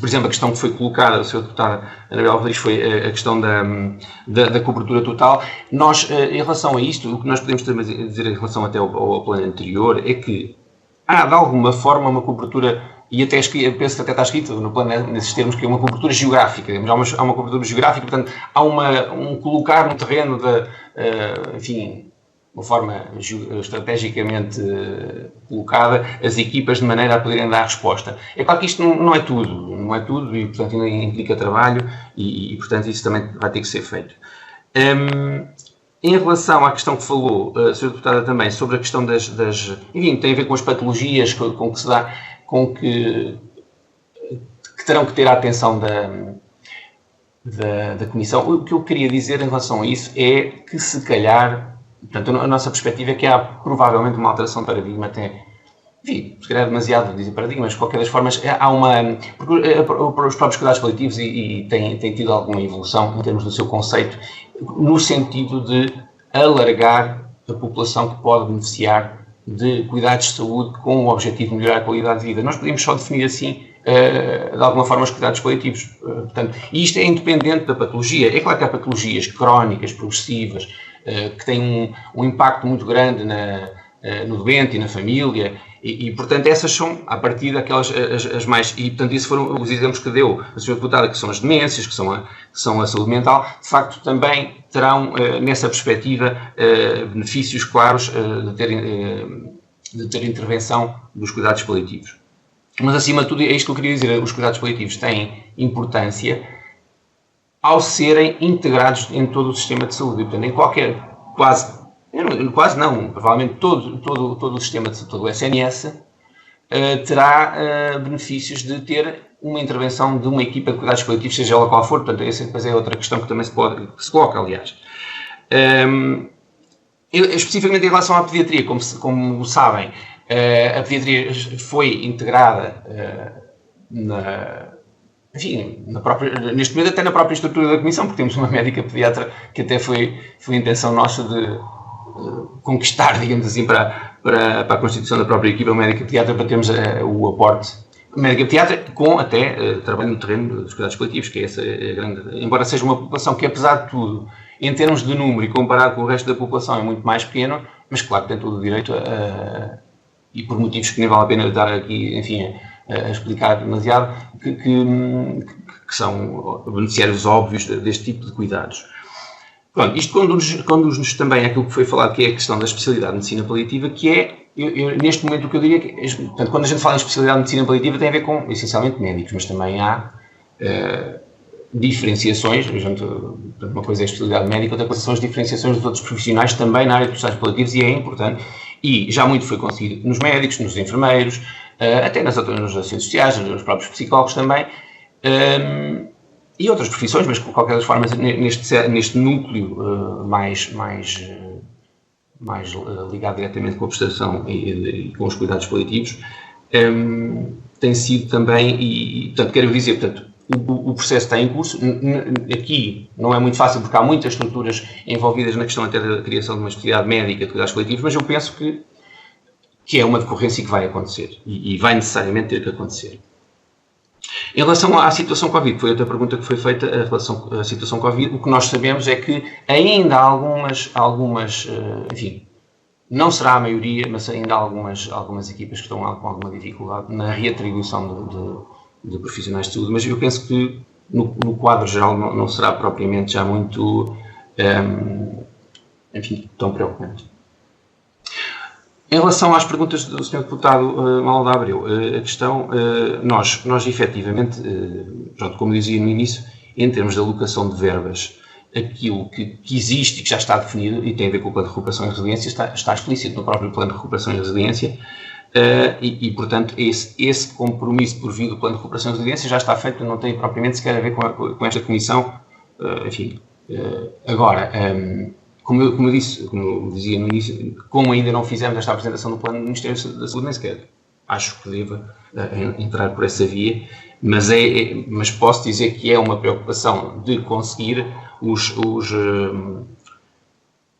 Por exemplo, a questão que foi colocada, o Sr. Deputado Anabel Rodrigues, foi a questão da cobertura total. Nós, em relação a isto, o que nós podemos também dizer em relação até ao plano anterior é que há, de alguma forma, uma cobertura, e até eu penso que até está escrito no plano nesses termos, que é uma cobertura geográfica. Há uma cobertura geográfica, portanto, há um colocar no terreno enfim, uma forma estrategicamente colocada, as equipas de maneira a poderem dar resposta. É claro que isto não é tudo e, portanto, ainda implica trabalho e, portanto, isso também vai ter que ser feito. Em relação à questão que falou a Sra. Deputada também, sobre a questão enfim, tem a ver com as patologias que terão que ter a atenção da Comissão. O que eu queria dizer em relação a isso é que, se calhar, portanto, a nossa perspectiva é que há provavelmente uma alteração de paradigma, até, enfim, se calhar é demasiado dizer paradigma, mas de qualquer das formas há porque os próprios cuidados paliativos têm tido alguma evolução em termos do seu conceito, no sentido de alargar a população que pode beneficiar de cuidados de saúde com o objetivo de melhorar a qualidade de vida. Nós podemos só definir assim, de alguma forma, os cuidados paliativos. Portanto, e isto é independente da patologia. É claro que há patologias crónicas, progressivas, que têm um impacto muito grande no doente e na família, e, portanto, essas são, à partida, aquelas as mais... E, portanto, isso foram os exemplos que deu a Sra. Deputada, que são as demências, que são a saúde mental. De facto, também terão, nessa perspectiva, benefícios claros de ter intervenção dos cuidados paliativos. Mas, acima de tudo, é isto que eu queria dizer. Os cuidados paliativos têm importância ao serem integrados em todo o sistema de saúde. Portanto, em qualquer, quase não, provavelmente todo o sistema de saúde, todo o SNS, terá benefícios de ter uma intervenção de uma equipa de cuidados paliativos, seja ela qual for. Portanto, essa depois é outra questão que também se coloca, aliás. Especificamente em relação à pediatria, como sabem, a pediatria foi integrada neste momento até na própria estrutura da Comissão, porque temos uma médica pediatra que até foi a intenção nossa de conquistar, digamos assim, para a constituição da própria equipa médica pediatra, para termos o aporte médica pediatra com até trabalho no terreno dos cuidados paliativos, que é essa grande... Embora seja uma população que, apesar de tudo, em termos de número e comparado com o resto da população, é muito mais pequeno, mas claro que tem todo o direito e por motivos que nem vale a pena estar aqui, enfim, a explicar demasiado, que são beneficiários óbvios deste tipo de cuidados. Pronto, isto conduz-nos também àquilo que foi falado, que é a questão da especialidade de medicina paliativa, que é, neste momento, o que eu diria que, portanto, quando a gente fala em especialidade de medicina paliativa, tem a ver com, essencialmente, médicos, mas também há diferenciações. Uma coisa é a especialidade médica, outra coisa são as diferenciações dos outros profissionais também na área dos cuidados paliativos, e é importante, e já muito foi conseguido nos médicos, nos enfermeiros, até nas assistentes sociais, nos próprios psicólogos também, e outras profissões, mas de qualquer das formas neste núcleo mais ligado diretamente com a prestação e com os cuidados paliativos, tem sido também, e portanto quero dizer, portanto, o processo está em curso. Aqui não é muito fácil porque há muitas estruturas envolvidas na questão até da criação de uma especialidade médica de cuidados paliativos, mas eu penso que é uma decorrência que vai acontecer e vai necessariamente ter que acontecer. Em relação à situação Covid, foi outra pergunta que foi feita, em relação à situação Covid, o que nós sabemos é que ainda há algumas enfim, Não será a maioria, mas ainda há algumas equipas que estão com alguma dificuldade na reatribuição de profissionais de saúde, mas eu penso que no quadro geral não será propriamente já muito, enfim, tão preocupante. Em relação às perguntas do Sr. Deputado Malda Abreu, a questão, nós efetivamente, pronto, como dizia no início, em termos de alocação de verbas, aquilo que existe e que já está definido e tem a ver com o Plano de Recuperação e Resiliência está explícito no próprio Plano de Recuperação e Resiliência portanto, esse compromisso por via do Plano de Recuperação e Resiliência já está feito, não tem propriamente sequer a ver com esta comissão, enfim. Agora, como eu dizia no início, como ainda não fizemos esta apresentação do Plano do Ministério da Saúde, nem sequer acho que deva entrar por essa via, mas posso dizer que é uma preocupação de conseguir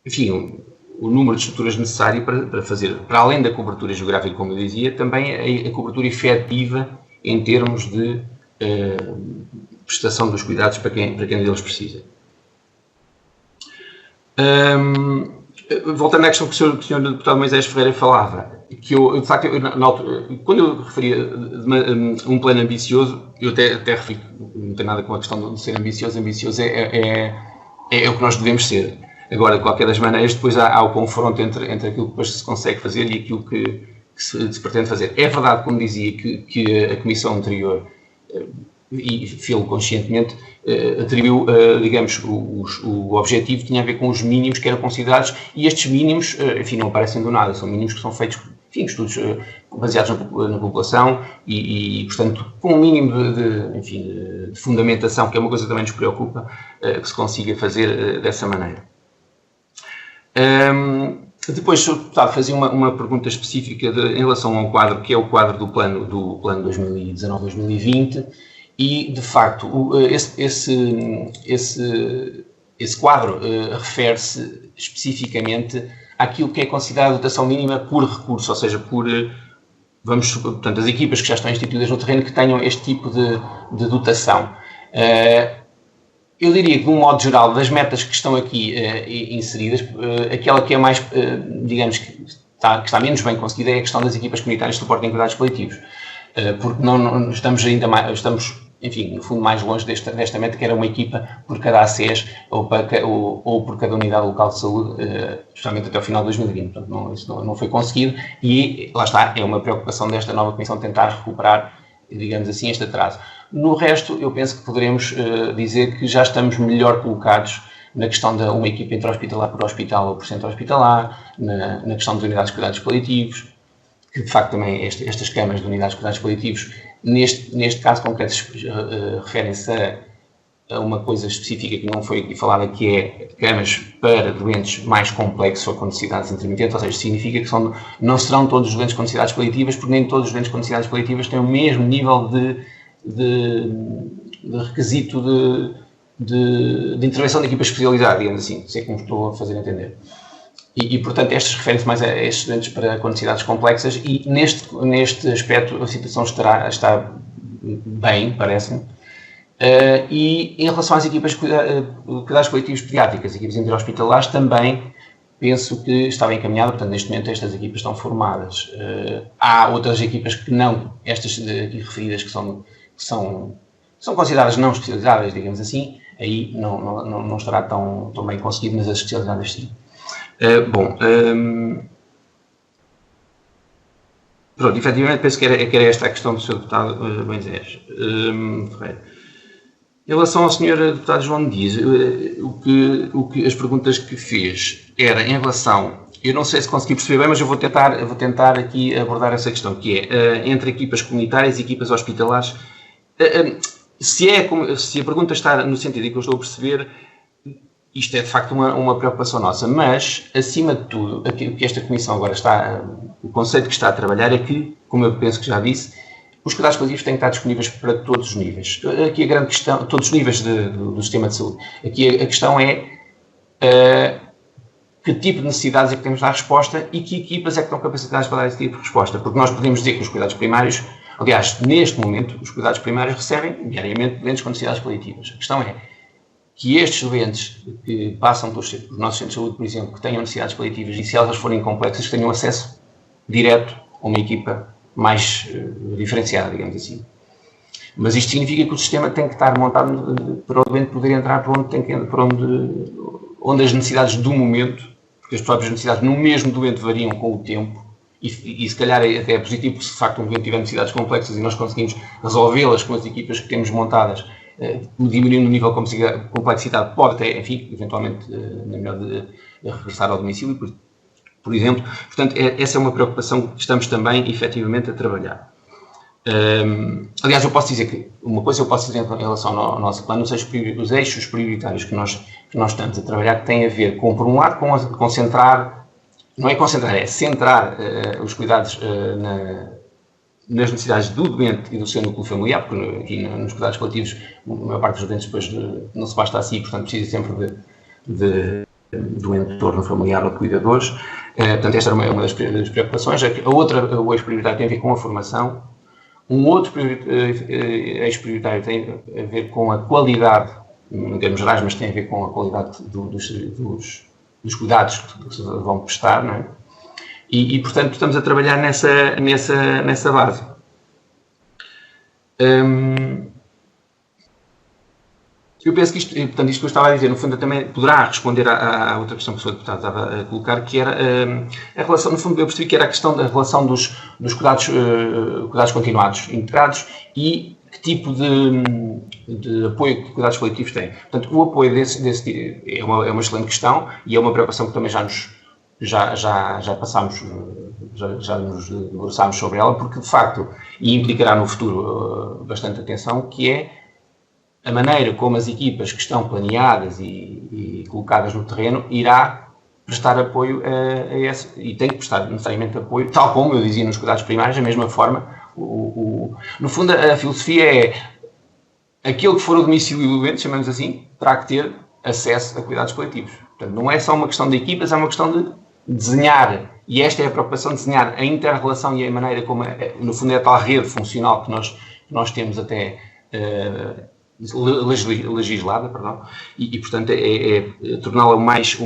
enfim, o número de estruturas necessário para fazer, para além da cobertura geográfica, como eu dizia, também a cobertura efetiva em termos de prestação dos cuidados para quem deles precisa. Voltando à questão que o Sr. Deputado Moisés Ferreira falava, que eu, de facto, na altura, quando eu referia um plano ambicioso, eu até referi, não tem nada com a questão de ser ambicioso é o que nós devemos ser. Agora, de qualquer das maneiras, depois há o confronto entre aquilo que depois se consegue fazer e aquilo que se pretende fazer. É verdade, como dizia, que a Comissão anterior, e fê-lo conscientemente, atribuiu, digamos, o objetivo tinha a ver com os mínimos que eram considerados, e estes mínimos, enfim, não aparecem do nada, são mínimos que são feitos, enfim, estudos baseados na população e, portanto, com um mínimo de fundamentação, que é uma coisa que também nos preocupa, que se consiga fazer dessa maneira. Depois, o Sr. Deputado fazia uma pergunta específica em relação ao quadro, que é o quadro do plano 2019-2020, e, de facto, esse quadro refere-se especificamente àquilo que é considerado a dotação mínima por recurso, ou seja, portanto, as equipas que já estão instituídas no terreno que tenham este tipo de dotação. Eu diria que, de um modo geral, das metas que estão aqui inseridas, aquela que é mais, digamos, que está menos bem conseguida é a questão das equipas comunitárias de suporte em cuidados coletivos, porque não estamos enfim, no fundo, mais longe desta meta, que era uma equipa por cada ACES ou por cada unidade local de saúde, especialmente até o final de 2020. Portanto, isso não foi conseguido e, lá está, é uma preocupação desta nova Comissão tentar recuperar, digamos assim, este atraso. No resto, eu penso que poderemos dizer que já estamos melhor colocados na questão de uma equipa intra-hospitalar por hospital ou por centro hospitalar, na questão das unidades de cuidados coletivos, que de facto também estas câmaras de unidades de cuidados coletivos, neste caso concreto, referem-se a uma coisa específica que não foi aqui falada, que é câmaras para doentes mais complexos ou com necessidades intermitentes, ou seja, significa que não serão todos os doentes com necessidades paliativas, porque nem todos os doentes com necessidades paliativas têm o mesmo nível de requisito de intervenção de equipa especializada, digamos assim, sei como estou a fazer entender. E portanto, estes referem-se mais a estes doentes com necessidades complexas e, neste aspecto, a situação está bem, parece-me. E em relação às equipas de cuidados coletivos pediátricas, equipas intra-hospitalares, também penso que estava encaminhado, portanto, neste momento estas equipas estão formadas. Há outras equipas que não, estas aqui referidas, que são consideradas não especializadas, digamos assim, aí não estará tão bem conseguido, mas as especializadas sim. Pronto, efetivamente penso que era esta a questão do Sr. Deputado Moisés Ferreira. Em relação ao Sr. Deputado João Dias, as perguntas que fez era em relação, eu não sei se consegui perceber bem, mas eu vou tentar aqui abordar essa questão, que é entre equipas comunitárias e equipas hospitalares. Se a pergunta está no sentido em que eu estou a perceber, isto é de facto uma preocupação nossa, mas, acima de tudo, o que esta Comissão agora o conceito que está a trabalhar é que, como eu penso que já disse, os cuidados coletivos têm que estar disponíveis para todos os níveis. Aqui a grande questão, todos os níveis do sistema de saúde. Aqui a questão é que tipo de necessidades é que temos de dar resposta e que equipas é que estão capacitadas para dar esse tipo de resposta. Porque nós podemos dizer que os cuidados primários, aliás, neste momento, os cuidados primários recebem diariamente doentes com necessidades paliativas. A questão é, que estes doentes que passam pelos nossos centros de saúde, por exemplo, que tenham necessidades paliativas e se elas forem complexas, tenham acesso direto a uma equipa mais diferenciada, digamos assim. Mas isto significa que o sistema tem que estar montado para o doente poder entrar por onde as necessidades do momento, porque as próprias necessidades no mesmo doente variam com o tempo, e se calhar até é positivo se de facto um doente tiver necessidades complexas e nós conseguimos resolvê-las com as equipas que temos montadas, diminuindo o nível de complexidade, pode até, enfim, eventualmente, na melhor de regressar ao domicílio, por exemplo. Portanto, essa é uma preocupação que estamos também, efetivamente, a trabalhar. Aliás, eu posso dizer que, uma coisa eu posso dizer em relação ao nosso plano, os eixos prioritários que nós estamos a trabalhar, que têm a ver com, por um lado, com centrar, não é concentrar, é centrar os cuidados nas necessidades do doente e do seu núcleo familiar, porque aqui nos cuidados coletivos, a maior parte dos doentes depois não se basta a si, portanto precisa sempre do entorno familiar ou de cuidadores. Portanto, esta era uma das preocupações. O eixo prioritário tem a ver com a formação. Um outro eixo prioritário tem a ver com a qualidade, em termos gerais, mas tem a ver com a qualidade dos cuidados que se vão prestar, não é? E, portanto, estamos a trabalhar nessa base. Eu penso que isto que eu estava a dizer, no fundo, também poderá responder à outra questão que o Sr. Deputado estava a colocar, que era a relação, no fundo, eu percebi que era a questão da relação dos cuidados continuados integrados e que tipo de apoio que cuidados coletivos têm. Portanto, o apoio desse é uma excelente questão e é uma preocupação que também já passámos, já nos debruçámos sobre ela, porque, de facto, e implicará no futuro bastante atenção, que é a maneira como as equipas que estão planeadas e colocadas no terreno irá prestar apoio a esse, e tem que prestar necessariamente apoio, tal como eu dizia nos cuidados primários, da mesma forma. No fundo, a filosofia é aquele que for o domicílio do doente, chamamos assim, terá que ter acesso a cuidados coletivos. Portanto, não é só uma questão de equipas, é uma questão de desenhar, e esta é a preocupação de desenhar a inter-relação e a maneira como, no fundo, é a tal rede funcional que nós temos até legislada, perdão, e portanto, é torná-la o mais,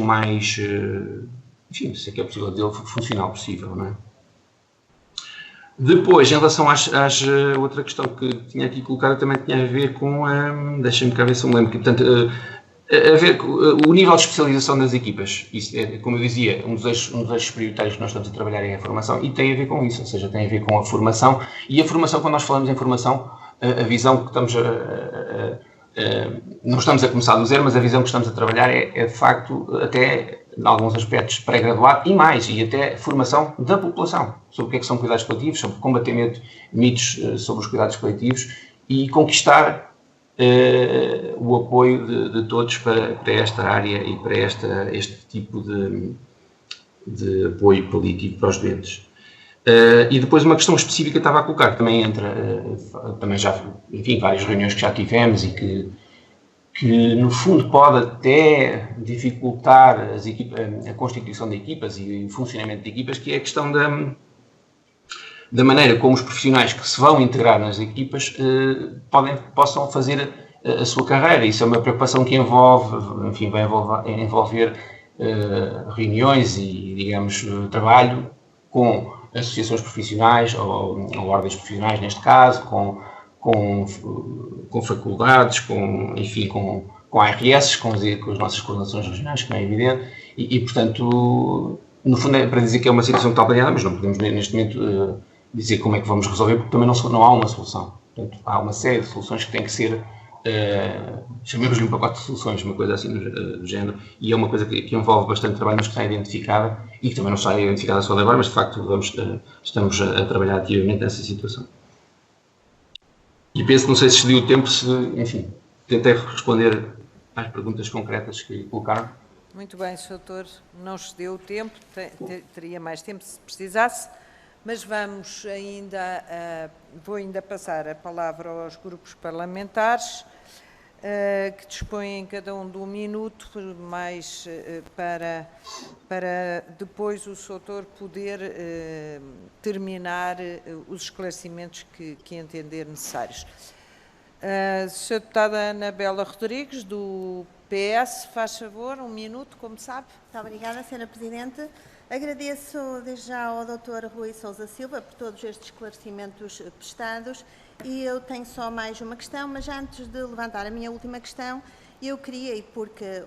enfim, se é que é possível dizer, funcional possível, não é? Depois, em relação outra questão que tinha aqui colocado, também tinha a ver com, deixem-me cá ver se eu me lembro, portanto, a ver com o nível de especialização das equipas. Isso é, como eu dizia, um dos eixos prioritários que nós estamos a trabalhar é a formação, e tem a ver com isso, ou seja, tem a ver com a formação, e a formação, quando nós falamos em formação, a visão que estamos não estamos a começar do zero, mas a visão que estamos a trabalhar é de facto, até em alguns aspectos, pré-graduado e mais, e até formação da população sobre o que é que são cuidados coletivos, sobre combatimento de mitos sobre os cuidados coletivos e conquistar o apoio de todos para esta área e para este tipo de apoio político para os doentes. E depois uma questão específica que estava a colocar, também também já, enfim, várias reuniões que já tivemos e que no fundo pode até dificultar a constituição de equipas e o funcionamento de equipas, que é a questão da maneira como os profissionais que se vão integrar nas equipas possam fazer a sua carreira. Isso é uma preocupação que enfim, vai envolver reuniões e, digamos, trabalho com associações profissionais ou ordens profissionais, neste caso, com faculdades, enfim, com ARS, com as nossas coordenações regionais, como é evidente, e portanto, no fundo é para dizer que é uma situação que está planeada, mas não podemos neste momento dizer como é que vamos resolver, porque também não há uma solução. Portanto, há uma série de soluções que têm que ser, chamemos-lhe um pacote de soluções, uma coisa assim do género, e é uma coisa que envolve bastante trabalho, mas que está identificada, e que também não está identificada só de agora, mas de facto estamos a trabalhar ativamente nessa situação. E penso, não sei se excedi o tempo, enfim, tentei responder às perguntas concretas que colocaram. Muito bem, Sr. Doutor, não excedeu o tempo, teria mais tempo se precisasse, mas vou ainda passar a palavra aos grupos parlamentares, que dispõem cada um de 1 minuto, mais para depois o Sr. Doutor poder terminar os esclarecimentos que entender necessários. Sra. Deputada Anabela Rodrigues, do PS, faz favor, 1 minuto, como sabe. Muito obrigada, Sra. Presidente. Agradeço desde já ao Dr. Rui Sousa Silva por todos estes esclarecimentos prestados e eu tenho só mais uma questão, mas antes de levantar a minha última questão, eu queria, e porque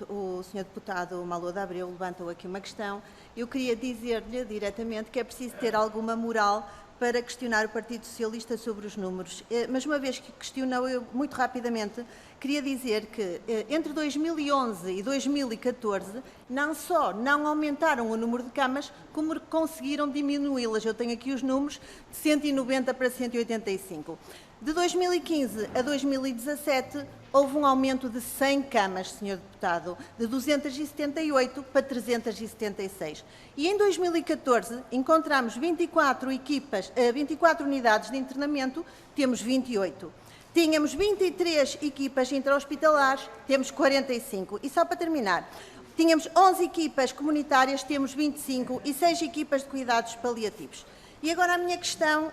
o Sr. Deputado Malo de Abreu levantou aqui uma questão, eu queria dizer-lhe diretamente que é preciso ter alguma moral para questionar o Partido Socialista sobre os números. Mas uma vez que questionou, eu muito rapidamente queria dizer que entre 2011 e 2014 não só não aumentaram o número de camas, como conseguiram diminuí-las. Eu tenho aqui os números de 190 para 185. De 2015 a 2017 houve um aumento de 100 camas, Sr. Deputado, de 278 para 376. E em 2014 encontramos 24 unidades de internamento, temos 28. Tínhamos 23 equipas intra-hospitalares, temos 45. E só para terminar, tínhamos 11 equipas comunitárias, temos 25 e 6 equipas de cuidados paliativos. E agora a minha questão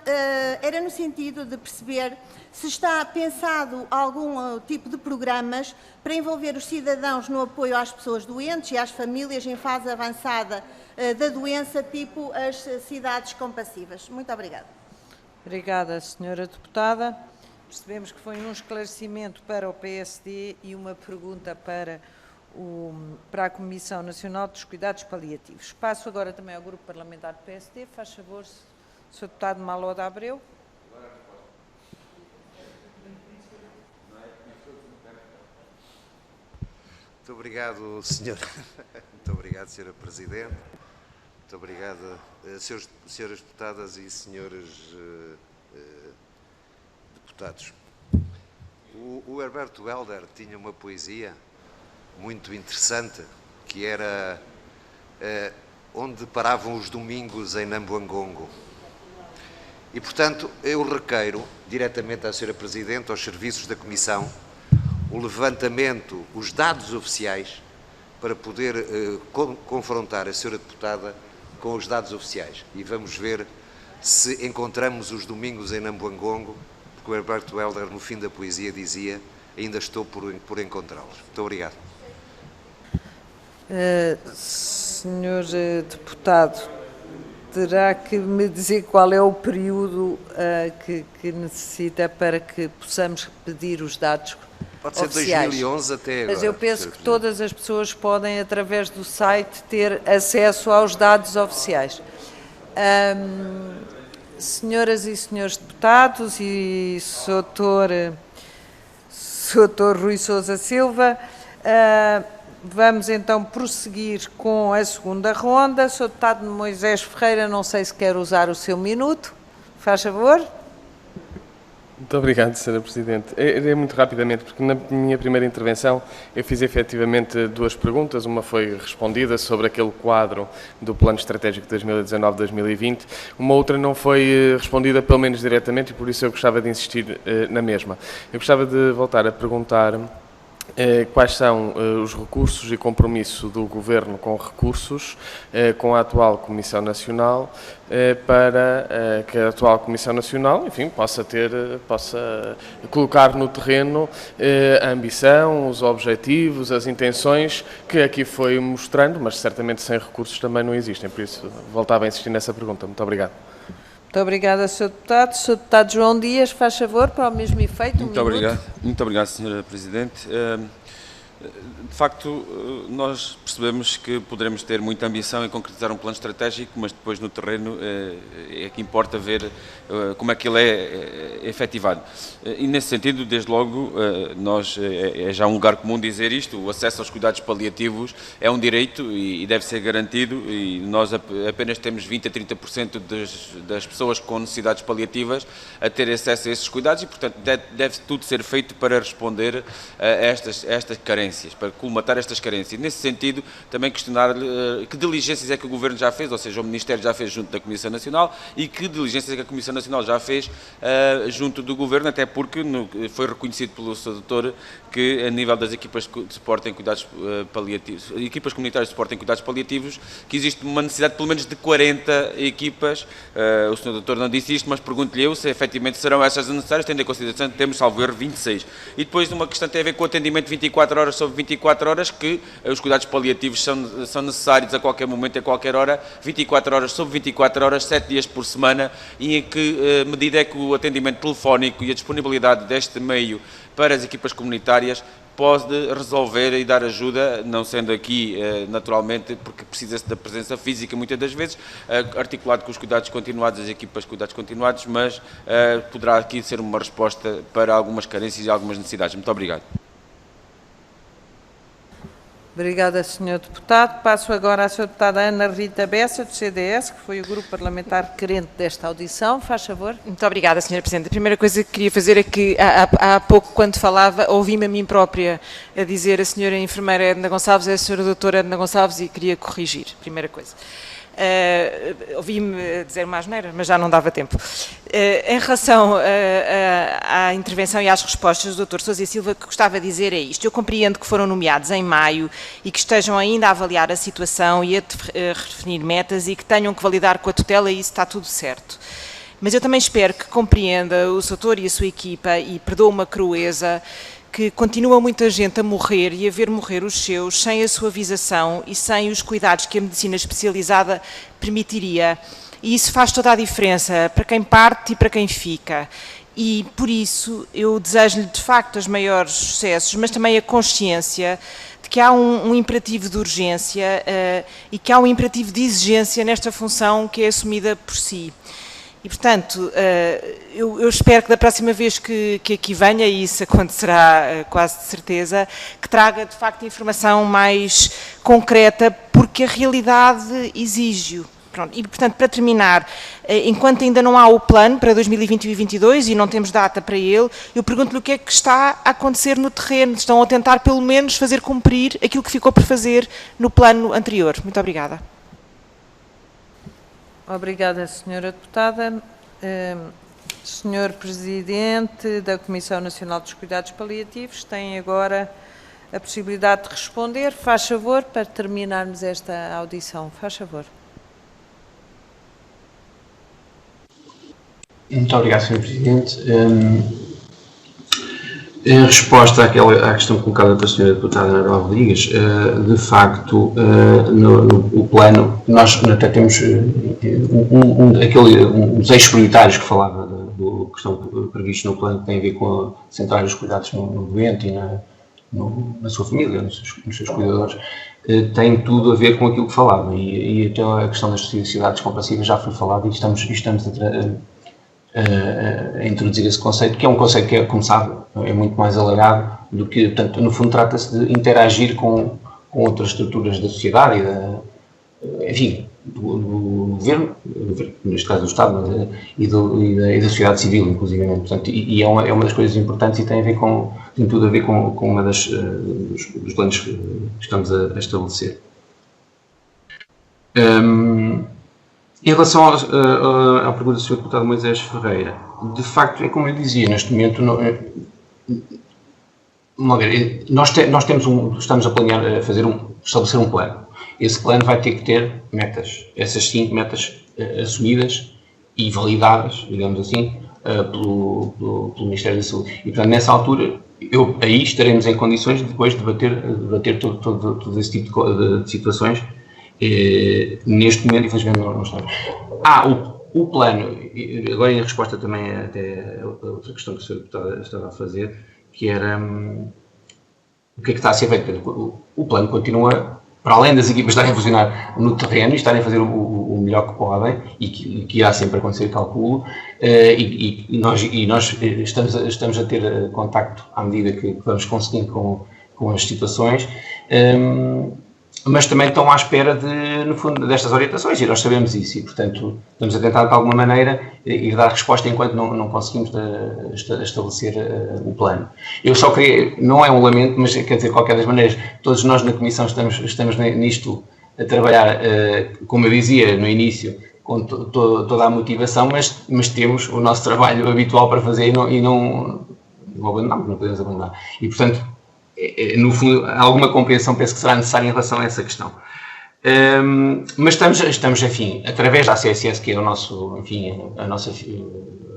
era no sentido de perceber se está pensado algum tipo de programas para envolver os cidadãos no apoio às pessoas doentes e às famílias em fase avançada da doença, tipo as cidades compassivas. Muito obrigada. Obrigada, Sra. Deputada. Percebemos que foi um esclarecimento para o PSD e uma pergunta para a Comissão Nacional dos Cuidados Paliativos. Passo agora também ao Grupo Parlamentar do PSD. Faz favor, Sr. Deputado Malo de Abreu. Muito obrigado, Sra. Muito obrigado, Sra. Presidente. Muito obrigado, Sras. Deputadas e Srs. Deputados. O Herberto Helder tinha uma poesia muito interessante, que era Onde paravam os domingos em Nambuangongo. E, portanto, eu requeiro diretamente à Sra. Presidente, aos serviços da Comissão, o levantamento, os dados oficiais, para poder confrontar a Sra. Deputada com os dados oficiais. E vamos ver se encontramos os domingos em Nambuangongo, porque o Herberto Helder, no fim da poesia, dizia: ainda estou por encontrá-los. Muito obrigado. Senhor Deputado, terá que me dizer qual é o período que necessita para que possamos pedir os dados Pode ser oficiais. 2011 até agora. Mas eu penso que todas as pessoas podem, através do site, ter acesso aos dados oficiais. Senhoras e senhores deputados e Sr. Rui Sousa Silva, vamos então prosseguir com a segunda ronda. Sr. Deputado Moisés Ferreira, não sei se quer usar o seu minuto. Faz favor. Muito obrigado, Sra. Presidente. É muito rapidamente, porque na minha primeira intervenção eu fiz efetivamente duas perguntas. Uma foi respondida sobre aquele quadro do Plano Estratégico 2019-2020. Uma outra não foi respondida, pelo menos diretamente, e por isso eu gostava de insistir na mesma. Eu gostava de voltar a perguntar quais são os recursos e compromisso do Governo com recursos, com a atual Comissão Nacional, para que a atual Comissão Nacional, enfim, possa colocar no terreno a ambição, os objetivos, as intenções que aqui foi mostrando, mas certamente sem recursos também não existem. Por isso, voltava a insistir nessa pergunta. Muito obrigado. Muito obrigada, Sr. Deputado. Sr. Deputado João Dias, faz favor, para o mesmo efeito. Muito obrigado, Sra. Presidente. De facto, nós percebemos que poderemos ter muita ambição em concretizar um plano estratégico, mas depois no terreno é que importa ver como é que ele é efetivado. E nesse sentido, desde logo, é já um lugar comum dizer isto: o acesso aos cuidados paliativos é um direito e deve ser garantido, e nós apenas temos 20 a 30% das pessoas com necessidades paliativas a ter acesso a esses cuidados e, portanto, deve tudo ser feito para responder a estas carências, para colmatar estas carências. Nesse sentido, também questionar que diligências é que o Governo já fez, ou seja, o Ministério já fez junto da Comissão Nacional, e que diligências é que a Comissão Nacional já fez junto do Governo, até porque foi reconhecido pelo Sr. Doutor que, a nível das equipas de suporte em cuidados paliativos, equipas comunitárias de suporte em cuidados paliativos, que existe uma necessidade de pelo menos de 40 equipas. O Sr. Doutor não disse isto, mas pergunto-lhe eu se efetivamente serão essas necessárias, tendo em consideração que temos, salvo erro, 26. E depois uma questão tem a ver com o atendimento 24 horas sobre 24 horas, que os cuidados paliativos são necessários a qualquer momento, a qualquer hora, 24 horas sobre 24 horas, 7 dias por semana, e em que medida é que o atendimento telefónico e a disponibilidade deste meio para as equipas comunitárias pode resolver e dar ajuda, não sendo aqui, naturalmente, porque precisa-se da presença física muitas das vezes, articulado com os cuidados continuados, as equipas de cuidados continuados, mas poderá aqui ser uma resposta para algumas carências e algumas necessidades. Muito obrigado. Obrigada, Sr. Deputado. Passo agora à Sra. Deputada Ana Rita Bessa, do CDS, que foi o grupo parlamentar querente desta audição. Faz favor. Muito obrigada, Sra. Presidente. A primeira coisa que queria fazer é que, há pouco, quando falava, ouvi-me a mim própria a dizer a Sra. Enfermeira Edna Gonçalves, é a Sra. Doutora Edna Gonçalves, e queria corrigir. Primeira coisa. Ouvi-me dizer uma asneira, mas já não dava tempo. Em relação à intervenção e às respostas do Dr. Sousa e Silva, o que gostava de dizer é isto. Eu compreendo que foram nomeados em maio e que estejam ainda a avaliar a situação e a redefinir metas e que tenham que validar com a tutela, e isso está tudo certo. Mas eu também espero que compreenda o Sr. e a sua equipa, e perdoa uma crueza, que continua muita gente a morrer e a ver morrer os seus sem a suavização e sem os cuidados que a medicina especializada permitiria. E isso faz toda a diferença para quem parte e para quem fica. E, por isso, eu desejo-lhe, de facto, os maiores sucessos, mas também a consciência de que há um imperativo de urgência e que há um imperativo de exigência nesta função que é assumida por si. E, portanto, eu espero que da próxima vez que aqui venha, e isso acontecerá quase de certeza, que traga, de facto, informação mais concreta, porque a realidade exige-o. Pronto. E, portanto, para terminar, enquanto ainda não há o plano para 2020 e 2022 e não temos data para ele, eu pergunto-lhe o que é que está a acontecer no terreno. Estão a tentar, pelo menos, fazer cumprir aquilo que ficou por fazer no plano anterior. Muito obrigada. Obrigada, Sra. Deputada. Sr. Presidente da Comissão Nacional dos Cuidados Paliativos, tem agora a possibilidade de responder. Faz favor, para terminarmos esta audição. Faz favor. Muito obrigado, Sr. Presidente. Em resposta à questão colocada pela Sra. Deputada Ana Rodrigues, de facto, no plano, nós até temos um dos eixos prioritários que falava do que estão previstos no plano, que tem a ver com centrar os cuidados no doente e na sua família, nos seus cuidadores, tem tudo a ver com aquilo que falava. E até a questão das sociedades compassivas já foi falada, e estamos a introduzir esse conceito, que é um conceito que, como sabe, é muito mais alargado do que, portanto, no fundo trata-se de interagir com outras estruturas da sociedade e do governo, neste caso do Estado, mas, e da sociedade civil, inclusive. Portanto, é uma das coisas importantes e tem tudo a ver com uma dos planos que estamos a estabelecer. Em relação à pergunta do Sr. Deputado Moisés Ferreira, de facto, é como eu dizia, neste momento, estamos a planear estabelecer um plano. Esse plano vai ter que ter metas, essas 5 metas assumidas e validadas, digamos assim, pelo Ministério da Saúde. E, portanto, nessa altura, aí estaremos em condições de depois debater todo esse tipo de situações. Neste momento, infelizmente, não está. O plano, agora em resposta também até a outra questão que o Sr. Deputado estava a fazer, que era o que é que está a ser feito. O plano continua, para além das equipas estarem a funcionar no terreno e estarem a fazer o melhor que podem, e que irá sempre acontecer, calculo, e nós estamos a ter contacto à medida que vamos conseguindo com as situações, mas também estão à espera no fundo, destas orientações, e nós sabemos isso, e portanto estamos a tentar de alguma maneira ir dar resposta enquanto não conseguimos estabelecer o plano. Eu só queria, não é um lamento, mas quer dizer, de qualquer das maneiras, todos nós na Comissão estamos nisto a trabalhar, como eu dizia no início, com toda a motivação, mas temos o nosso trabalho habitual para fazer e não abandonamos, não podemos abandonar. E portanto, no fundo, alguma compreensão penso que será necessária em relação a essa questão. Mas estamos, enfim, através da ACSS, que é a nossa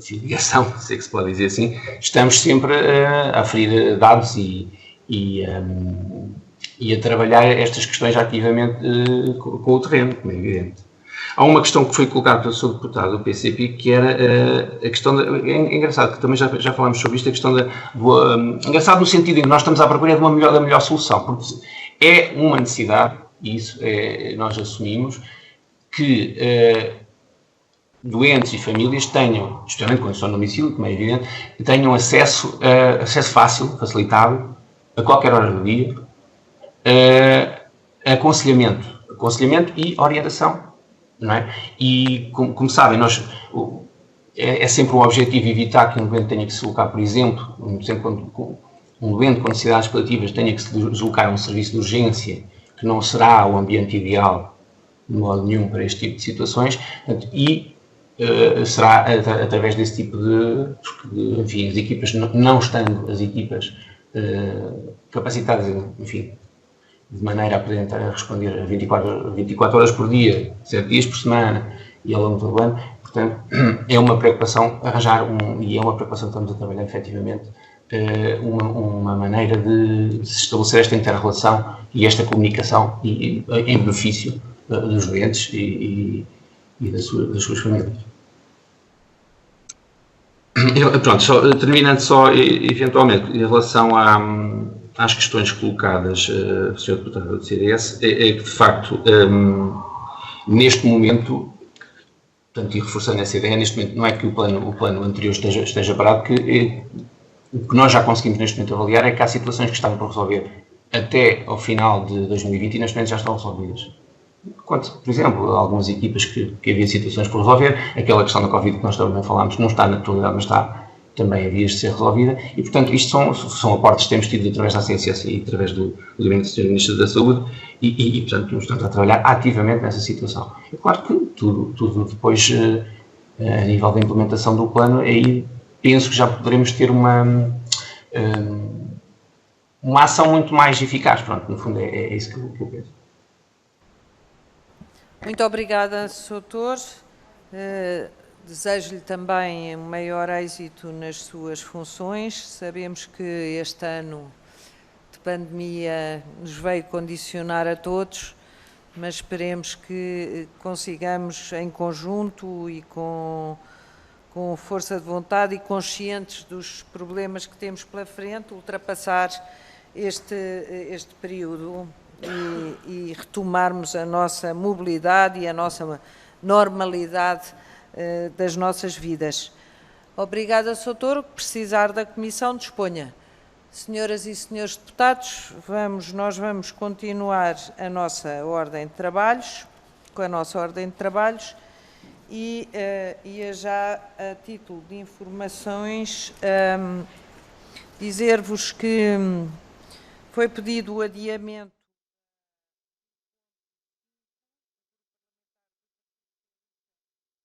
filiação, se é que se pode dizer assim, estamos sempre a aferir dados e e a trabalhar estas questões ativamente com o terreno, como é evidente. Há uma questão que foi colocada pelo Sr. Deputado do PCP, que era a questão é engraçado, que também já falámos sobre isto, a questão engraçado no sentido em que nós estamos à procura da melhor solução, porque é uma necessidade, e isso nós assumimos, que doentes e famílias tenham, especialmente quando estão no domicílio, como é evidente, tenham acesso fácil, facilitado, a qualquer hora do dia, aconselhamento e orientação. Não é? E, como sabem, é sempre um objetivo evitar que um doente tenha que se deslocar, por exemplo, um doente com necessidades paliativas tenha que se deslocar a um serviço de urgência, que não será o ambiente ideal, de modo nenhum, para este tipo de situações, e será através desse tipo de equipas, não estando as equipas capacitadas, enfim, de maneira a poder responder a 24 horas por dia, 7 dias por semana e ao longo do ano. Portanto, é uma preocupação e é uma preocupação que estamos a trabalhar efetivamente, uma maneira de se estabelecer esta inter-relação e esta comunicação em benefício dos doentes e das suas famílias. Pronto, terminando eventualmente, em relação às questões colocadas pelo Sr. Deputado do CDS, é que, de facto, neste momento, portanto, e reforçando essa ideia, neste momento não é que o plano anterior esteja parado, que o que nós já conseguimos neste momento avaliar é que há situações que estavam por resolver até ao final de 2020 e neste momento já estão resolvidas. Quanto, por exemplo, algumas equipas que havia situações por resolver, aquela questão da Covid que nós também falámos, não está na totalidade, mas está também a vias de ser resolvida, e, portanto, isto são aportes que temos tido através da CNCS e através do Gabinete do Sr. Ministro da Saúde, e portanto, estamos a trabalhar ativamente nessa situação. É claro que tudo depois, a nível da implementação do plano, aí penso que já poderemos ter uma ação muito mais eficaz. Pronto, no fundo, é isso que eu penso. Muito obrigada, Sr. Doutor. Desejo-lhe também um maior êxito nas suas funções. Sabemos que este ano de pandemia nos veio condicionar a todos, mas esperemos que consigamos, em conjunto e com força de vontade e conscientes dos problemas que temos pela frente, ultrapassar este período e retomarmos a nossa mobilidade e a nossa normalidade das nossas vidas. Obrigada, Sr. Doutor. Precisar da Comissão, disponha. Senhoras e senhores deputados, nós vamos continuar a nossa ordem de trabalhos, e já a título de informações, dizer-vos que foi pedido o adiamento